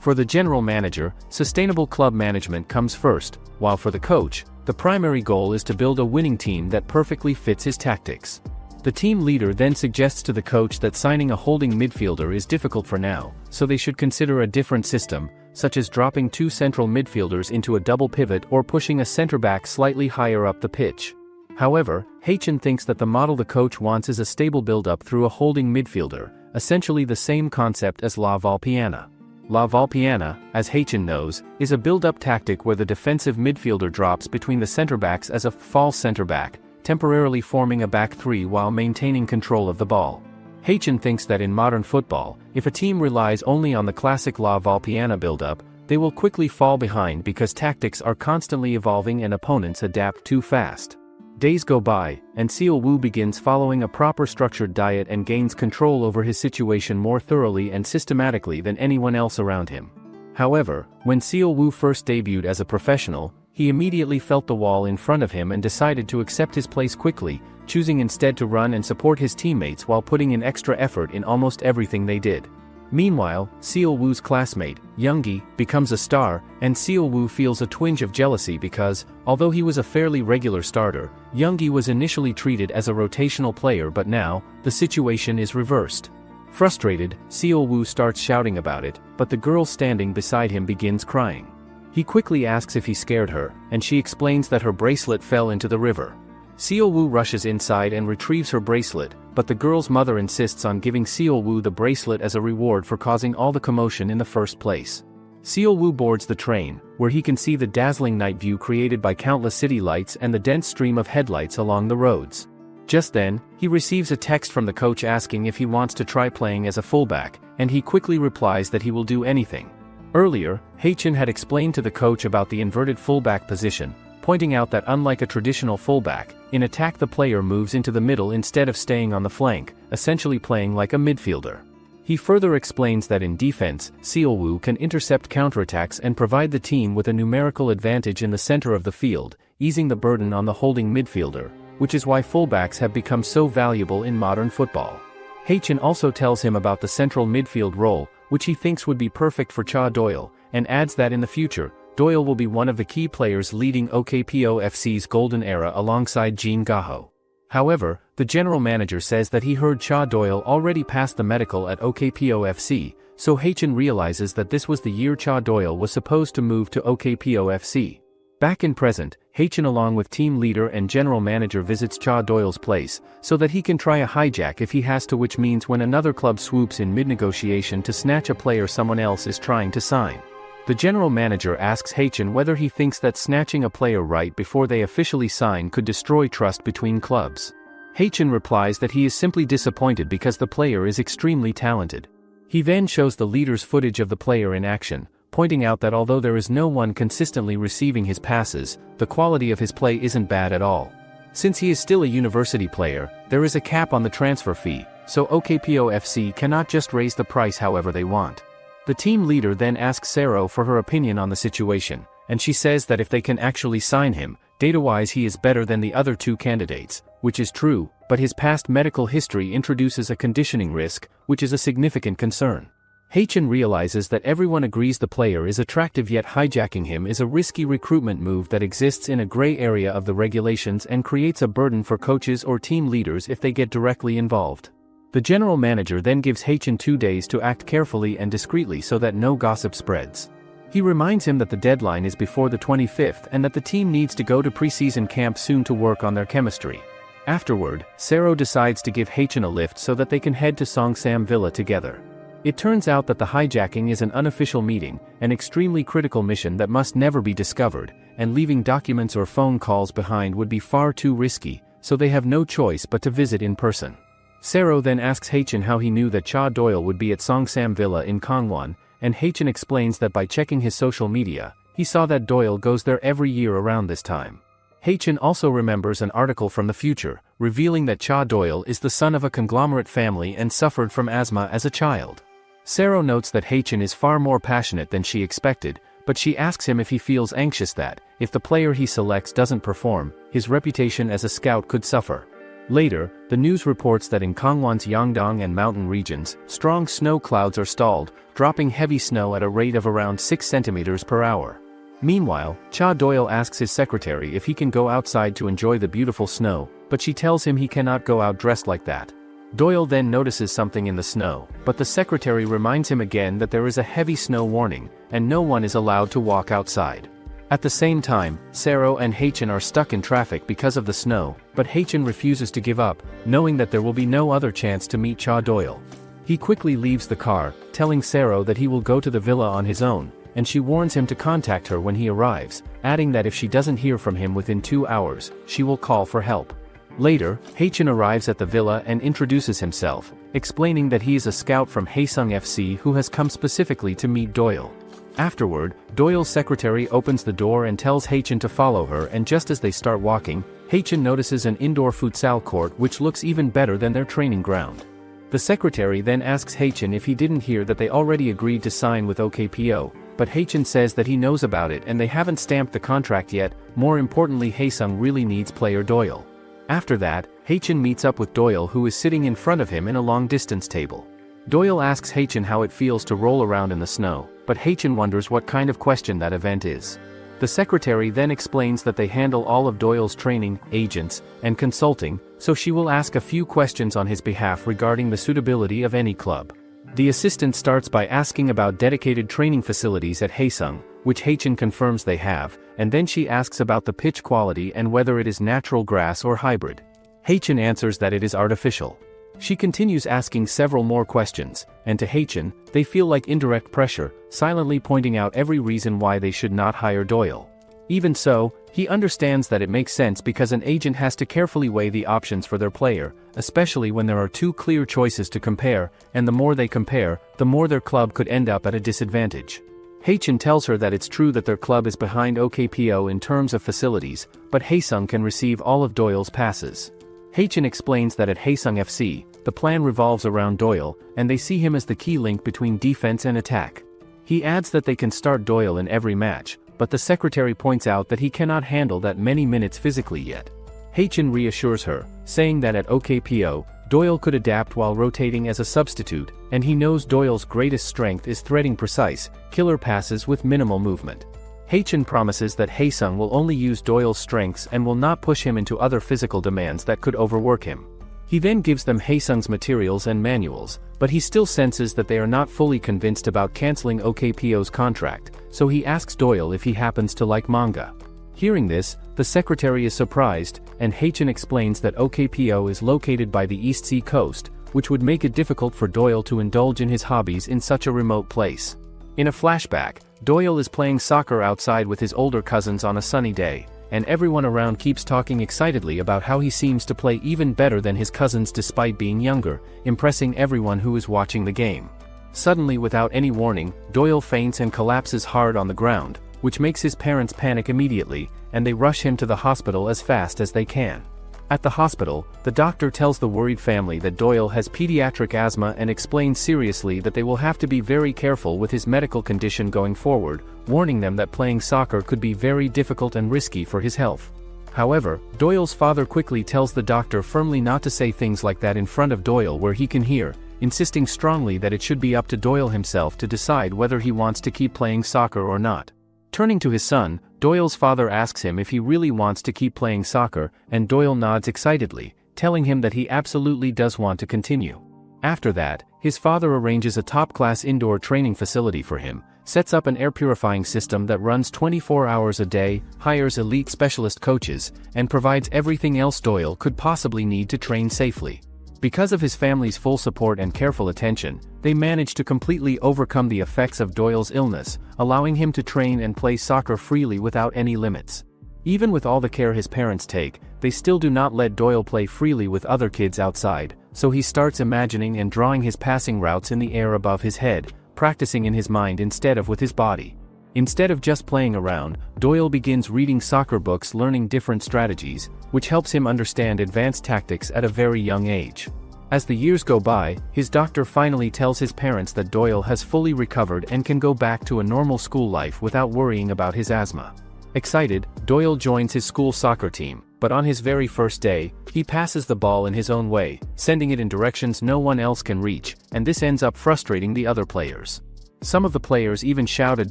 For the general manager, sustainable club management comes first, while for the coach, the primary goal is to build a winning team that perfectly fits his tactics. The team leader then suggests to the coach that signing a holding midfielder is difficult for now, so they should consider a different system, such as dropping 2 central midfielders into a double pivot or pushing a center-back slightly higher up the pitch. However, Haechan thinks that the model the coach wants is a stable build-up through a holding midfielder, essentially the same concept as La Volpiana. La Volpiana, as Haechan knows, is a build-up tactic where the defensive midfielder drops between the center-backs as a false center-back, temporarily forming a back three while maintaining control of the ball. Haechan thinks that in modern football, if a team relies only on the classic La Volpiana build-up, they will quickly fall behind because tactics are constantly evolving and opponents adapt too fast. Days go by, and Seol Woo begins following a proper structured diet and gains control over his situation more thoroughly and systematically than anyone else around him. However, when Seol Woo first debuted as a professional, he immediately felt the wall in front of him and decided to accept his place quickly, choosing instead to run and support his teammates while putting in extra effort in almost everything they did. Meanwhile, Seol Woo's classmate, Yungi, becomes a star, and Seol Woo feels a twinge of jealousy because, although he was a fairly regular starter, Yungi was initially treated as a rotational player, but now, the situation is reversed. Frustrated, Seol Woo starts shouting about it, but the girl standing beside him begins crying. He quickly asks if he scared her, and she explains that her bracelet fell into the river. Seol Woo rushes inside and retrieves her bracelet, but the girl's mother insists on giving Seol Woo the bracelet as a reward for causing all the commotion in the first place. Seol Woo boards the train, where he can see the dazzling night view created by countless city lights and the dense stream of headlights along the roads. Just then, he receives a text from the coach asking if he wants to try playing as a fullback, and he quickly replies that he will do anything. Earlier, Haechan had explained to the coach about the inverted fullback position, pointing out that unlike a traditional fullback, in attack the player moves into the middle instead of staying on the flank, essentially playing like a midfielder. He further explains that in defense, Seol Woo can intercept counterattacks and provide the team with a numerical advantage in the center of the field, easing the burden on the holding midfielder, which is why fullbacks have become so valuable in modern football. Haechan also tells him about the central midfield role, which he thinks would be perfect for Cha Doyle, and adds that in the future, Doyle will be one of the key players leading OKPO FC's golden era alongside Jean Gaho. However, the general manager says that he heard Cha Doyle already passed the medical at OKPO FC, so Haechan realizes that this was the year Cha Doyle was supposed to move to OKPO FC. Back in present, Haechan along with team leader and general manager visits Cha Doyle's place, so that he can try a hijack if he has to, which means when another club swoops in mid-negotiation to snatch a player someone else is trying to sign. The general manager asks Haechan whether he thinks that snatching a player right before they officially sign could destroy trust between clubs. Haechan replies that he is simply disappointed because the player is extremely talented. He then shows the leader's footage of the player in action, pointing out that although there is no one consistently receiving his passes, the quality of his play isn't bad at all. Since he is still a university player, there is a cap on the transfer fee, so OKPO FC cannot just raise the price however they want. The team leader then asks Sero for her opinion on the situation, and she says that if they can actually sign him, data-wise he is better than the other two candidates, which is true, but his past medical history introduces a conditioning risk, which is a significant concern. Haechan realizes that everyone agrees the player is attractive, yet hijacking him is a risky recruitment move that exists in a gray area of the regulations and creates a burden for coaches or team leaders if they get directly involved. The general manager then gives Haechan 2 days to act carefully and discreetly so that no gossip spreads. He reminds him that the deadline is before the 25th and that the team needs to go to preseason camp soon to work on their chemistry. Afterward, Sero decides to give Haechan a lift so that they can head to Songsam Villa together. It turns out that the hijacking is an unofficial meeting, an extremely critical mission that must never be discovered, and leaving documents or phone calls behind would be far too risky, so they have no choice but to visit in person. Sero then asks Haechan how he knew that Cha Doyle would be at Songsam Villa in Kangwon, and Haechan explains that by checking his social media, he saw that Doyle goes there every year around this time. Haechan also remembers an article from the future, revealing that Cha Doyle is the son of a conglomerate family and suffered from asthma as a child. Sero notes that Haechan is far more passionate than she expected, but she asks him if he feels anxious that, if the player he selects doesn't perform, his reputation as a scout could suffer. Later, the news reports that in Kangwon's Yangdong and mountain regions, strong snow clouds are stalled, dropping heavy snow at a rate of around 6 centimeters per hour. Meanwhile, Cha Doyle asks his secretary if he can go outside to enjoy the beautiful snow, but she tells him he cannot go out dressed like that. Doyle then notices something in the snow, but the secretary reminds him again that there is a heavy snow warning, and no one is allowed to walk outside. At the same time, Sero and Haechan are stuck in traffic because of the snow, but Haechan refuses to give up, knowing that there will be no other chance to meet Cha Doyle. He quickly leaves the car, telling Sero that he will go to the villa on his own, and she warns him to contact her when he arrives, adding that if she doesn't hear from him within 2 hours, she will call for help. Later, Haechan arrives at the villa and introduces himself, explaining that he is a scout from Haesung FC who has come specifically to meet Doyle. Afterward, Doyle's secretary opens the door and tells Haechan to follow her, and just as they start walking, Haechan notices an indoor futsal court which looks even better than their training ground. The secretary then asks Haechan if he didn't hear that they already agreed to sign with OKPO, but Haechan says that he knows about it and they haven't stamped the contract yet. More importantly, Haesung really needs player Doyle. After that, Haechan meets up with Doyle, who is sitting in front of him in a long-distance table. Doyle asks Haechan how it feels to roll around in the snow, but Haechan wonders what kind of question that event is. The secretary then explains that they handle all of Doyle's training, agents, and consulting, so she will ask a few questions on his behalf regarding the suitability of any club. The assistant starts by asking about dedicated training facilities at Haesung, which Haechan confirms they have, and then she asks about the pitch quality and whether it is natural grass or hybrid. Haechan answers that it is artificial. She continues asking several more questions, and to Haechan, they feel like indirect pressure, silently pointing out every reason why they should not hire Doyle. Even so, he understands that it makes sense because an agent has to carefully weigh the options for their player, especially when there are 2 clear choices to compare, and the more they compare, the more their club could end up at a disadvantage. Haechan tells her that it's true that their club is behind OKPO in terms of facilities, but Haesung can receive all of Doyle's passes. Haechan explains that at Haesung FC, the plan revolves around Doyle, and they see him as the key link between defense and attack. He adds that they can start Doyle in every match, but the secretary points out that he cannot handle that many minutes physically yet. Haechan reassures her, saying that at OKPO, Doyle could adapt while rotating as a substitute, and he knows Doyle's greatest strength is threading precise, killer passes with minimal movement. Haechan promises that Haesung will only use Doyle's strengths and will not push him into other physical demands that could overwork him. He then gives them Haesung's materials and manuals, but he still senses that they are not fully convinced about canceling OKPO's contract, so he asks Doyle if he happens to like manga. Hearing this, the secretary is surprised, and Haechan explains that OKPO is located by the East Sea coast, which would make it difficult for Doyle to indulge in his hobbies in such a remote place. In a flashback, Doyle is playing soccer outside with his older cousins on a sunny day, and everyone around keeps talking excitedly about how he seems to play even better than his cousins despite being younger, impressing everyone who is watching the game. Suddenly, without any warning, Doyle faints and collapses hard on the ground, which makes his parents panic immediately, and they rush him to the hospital as fast as they can. At the hospital, the doctor tells the worried family that Doyle has pediatric asthma and explains seriously that they will have to be very careful with his medical condition going forward, warning them that playing soccer could be very difficult and risky for his health. However, Doyle's father quickly tells the doctor firmly not to say things like that in front of Doyle where he can hear, insisting strongly that it should be up to Doyle himself to decide whether he wants to keep playing soccer or not. Turning to his son, Doyle's father asks him if he really wants to keep playing soccer, and Doyle nods excitedly, telling him that he absolutely does want to continue. After that, his father arranges a top-class indoor training facility for him, sets up an air purifying system that runs 24 hours a day, hires elite specialist coaches, and provides everything else Doyle could possibly need to train safely. Because of his family's full support and careful attention, they manage to completely overcome the effects of Doyle's illness, allowing him to train and play soccer freely without any limits. Even with all the care his parents take, they still do not let Doyle play freely with other kids outside, so he starts imagining and drawing his passing routes in the air above his head, practicing in his mind instead of with his body. Instead of just playing around, Doyle begins reading soccer books, learning different strategies, which helps him understand advanced tactics at a very young age. As the years go by, his doctor finally tells his parents that Doyle has fully recovered and can go back to a normal school life without worrying about his asthma. Excited, Doyle joins his school soccer team, but on his very first day, he passes the ball in his own way, sending it in directions no one else can reach, and this ends up frustrating the other players. Some of the players even shout at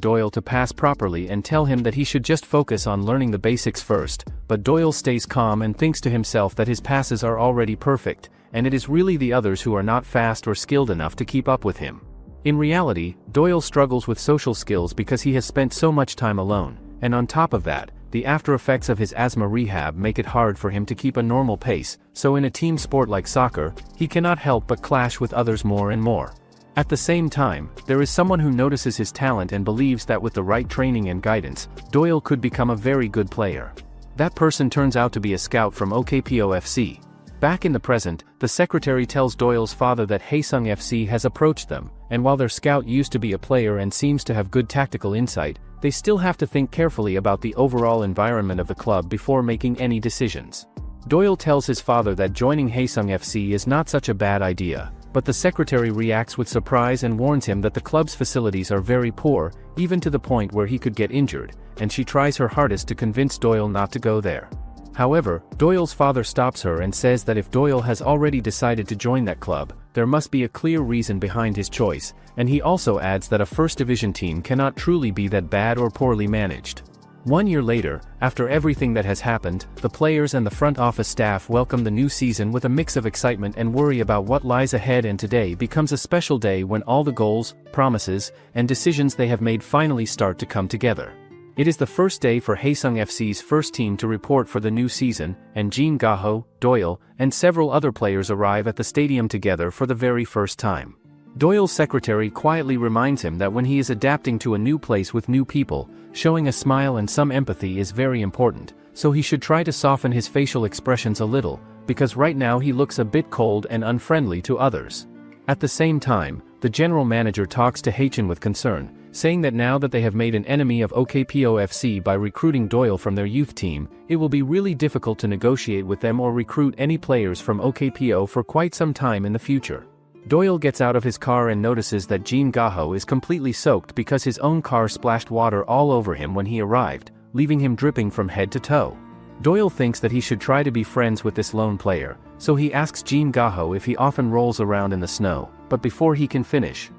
Doyle to pass properly and tell him that he should just focus on learning the basics first, but Doyle stays calm and thinks to himself that his passes are already perfect, and it is really the others who are not fast or skilled enough to keep up with him. In reality, Doyle struggles with social skills because he has spent so much time alone, and on top of that, the after effects of his asthma rehab make it hard for him to keep a normal pace, so in a team sport like soccer, he cannot help but clash with others more and more. At the same time, there is someone who notices his talent and believes that with the right training and guidance, Doyle could become a very good player. That person turns out to be a scout from Awakens FC. Back in the present, the secretary tells Doyle's father that Haesung FC has approached them, and while their scout used to be a player and seems to have good tactical insight, they still have to think carefully about the overall environment of the club before making any decisions. Doyle tells his father that joining Haesung FC is not such a bad idea, but the secretary reacts with surprise and warns him that the club's facilities are very poor, even to the point where he could get injured, and she tries her hardest to convince Doyle not to go there. However, Doyle's father stops her and says that if Doyle has already decided to join that club, there must be a clear reason behind his choice, and he also adds that a first division team cannot truly be that bad or poorly managed. 1 year later, after everything that has happened, the players and the front office staff welcome the new season with a mix of excitement and worry about what lies ahead, and today becomes a special day when all the goals, promises, and decisions they have made finally start to come together. It is the first day for Haesung FC's first team to report for the new season, and Gaho, Doyle, and several other players arrive at the stadium together for the very first time. Doyle's secretary quietly reminds him that when he is adapting to a new place with new people, showing a smile and some empathy is very important, so he should try to soften his facial expressions a little, because right now he looks a bit cold and unfriendly to others. At the same time, the general manager talks to Hijacking with concern, saying that now that they have made an enemy of Awakens FC by recruiting Doyle from their youth team, it will be really difficult to negotiate with them or recruit any players from Awakens for quite some time in the future. Doyle gets out of his car and notices that Gaho is completely soaked because his own car splashed water all over him when he arrived, leaving him dripping from head to toe. Doyle thinks that he should try to be friends with this lone player, so he asks Gaho if he often rolls around in the snow, but before he can finish,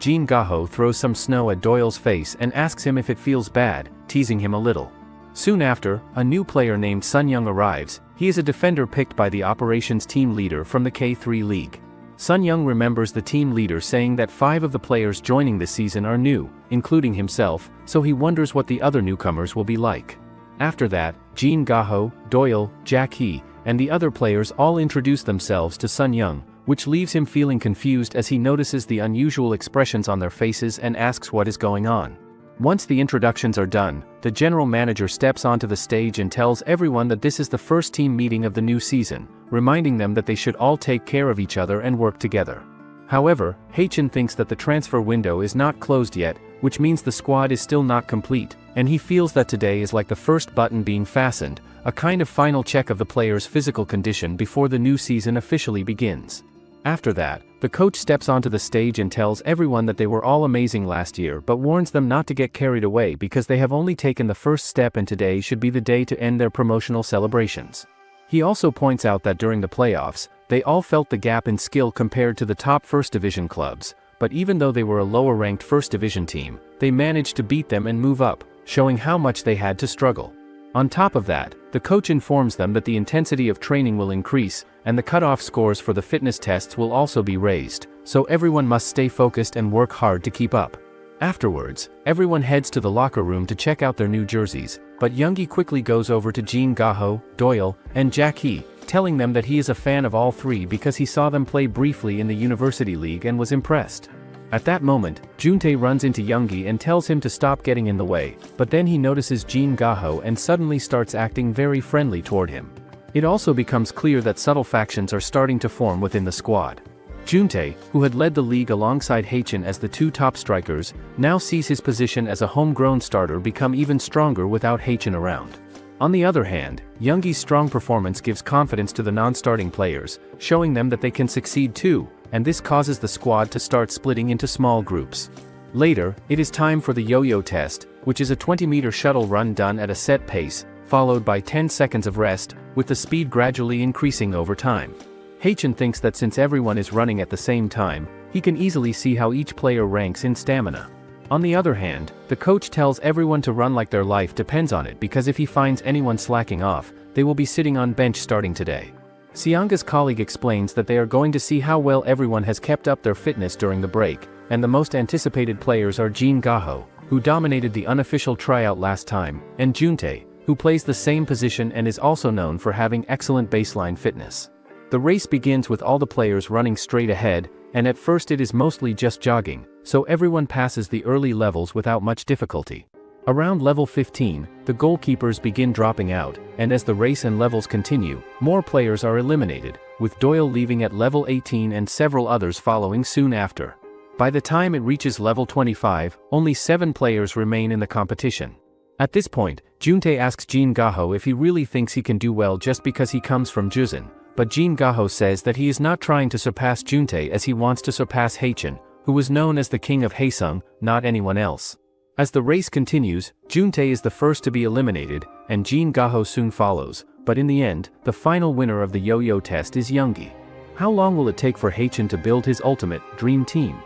Gaho throws some snow at Doyle's face and asks him if it feels bad, teasing him a little. Soon after, a new player named Sunyoung arrives. He is a defender picked by the operations team leader from the K3 League. Sunyoung remembers the team leader saying that 5 of the players joining this season are new, including himself, so he wonders what the other newcomers will be like. After that, Gaho, Doyle, Yungi, and the other players all introduce themselves to Sunyoung, which leaves him feeling confused as he notices the unusual expressions on their faces and asks what is going on. Once the introductions are done, the general manager steps onto the stage and tells everyone that this is the first team meeting of the new season, reminding them that they should all take care of each other and work together. However, Hijacking thinks that the transfer window is not closed yet, which means the squad is still not complete, and he feels that today is like the first button being fastened, a kind of final check of the player's physical condition before the new season officially begins. After that, the coach steps onto the stage and tells everyone that they were all amazing last year, but warns them not to get carried away because they have only taken the first step and today should be the day to end their promotional celebrations. He also points out that during the playoffs, they all felt the gap in skill compared to the top first division clubs, but even though they were a lower ranked first division team, they managed to beat them and move up, showing how much they had to struggle. On top of that, the coach informs them that the intensity of training will increase, and the cutoff scores for the fitness tests will also be raised, so everyone must stay focused and work hard to keep up. Afterwards, everyone heads to the locker room to check out their new jerseys, but Yungi quickly goes over to Gaho, Doyle, and Yungi, telling them that he is a fan of all three because he saw them play briefly in the University League and was impressed. At that moment, Juntae runs into Yungi and tells him to stop getting in the way, but then he notices Jean Gaho and suddenly starts acting very friendly toward him. It also becomes clear that subtle factions are starting to form within the squad. Juntae, who had led the league alongside Haechan as the two top strikers, now sees his position as a homegrown starter become even stronger without Haechan around. On the other hand, Youngi's strong performance gives confidence to the non-starting players, showing them that they can succeed too, and this causes the squad to start splitting into small groups. Later, it is time for the yo-yo test, which is a 20-meter shuttle run done at a set pace, followed by 10 seconds of rest, with the speed gradually increasing over time. Haechan thinks that since everyone is running at the same time, he can easily see how each player ranks in stamina. On the other hand, the coach tells everyone to run like their life depends on it because if he finds anyone slacking off, they will be sitting on bench starting today. Seonga's colleague explains that they are going to see how well everyone has kept up their fitness during the break, and the most anticipated players are Jean Gaho, who dominated the unofficial tryout last time, and Juntae, who plays the same position and is also known for having excellent baseline fitness. The race begins with all the players running straight ahead, and at first it is mostly just jogging, so everyone passes the early levels without much difficulty. Around level 15, the goalkeepers begin dropping out, and as the race and levels continue, more players are eliminated, with Doyle leaving at level 18 and several others following soon after. By the time it reaches level 25, only 7 players remain in the competition. At this point, Juntae asks Jean Gaho if he really thinks he can do well just because he comes from Juzin, but Jean Gaho says that he is not trying to surpass Juntae as he wants to surpass Haechan, who was known as the king of Haesung, not anyone else. As the race continues, Juntae is the first to be eliminated, and Jean Gaho soon follows, but in the end, the final winner of the yo-yo test is Yungi. How long will it take for Haechan to build his ultimate dream team?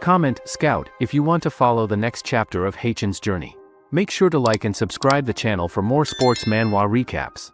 Comment, Scout, if you want to follow the next chapter of Haechan's journey. Make sure to like and subscribe the channel for more sports manhwa recaps.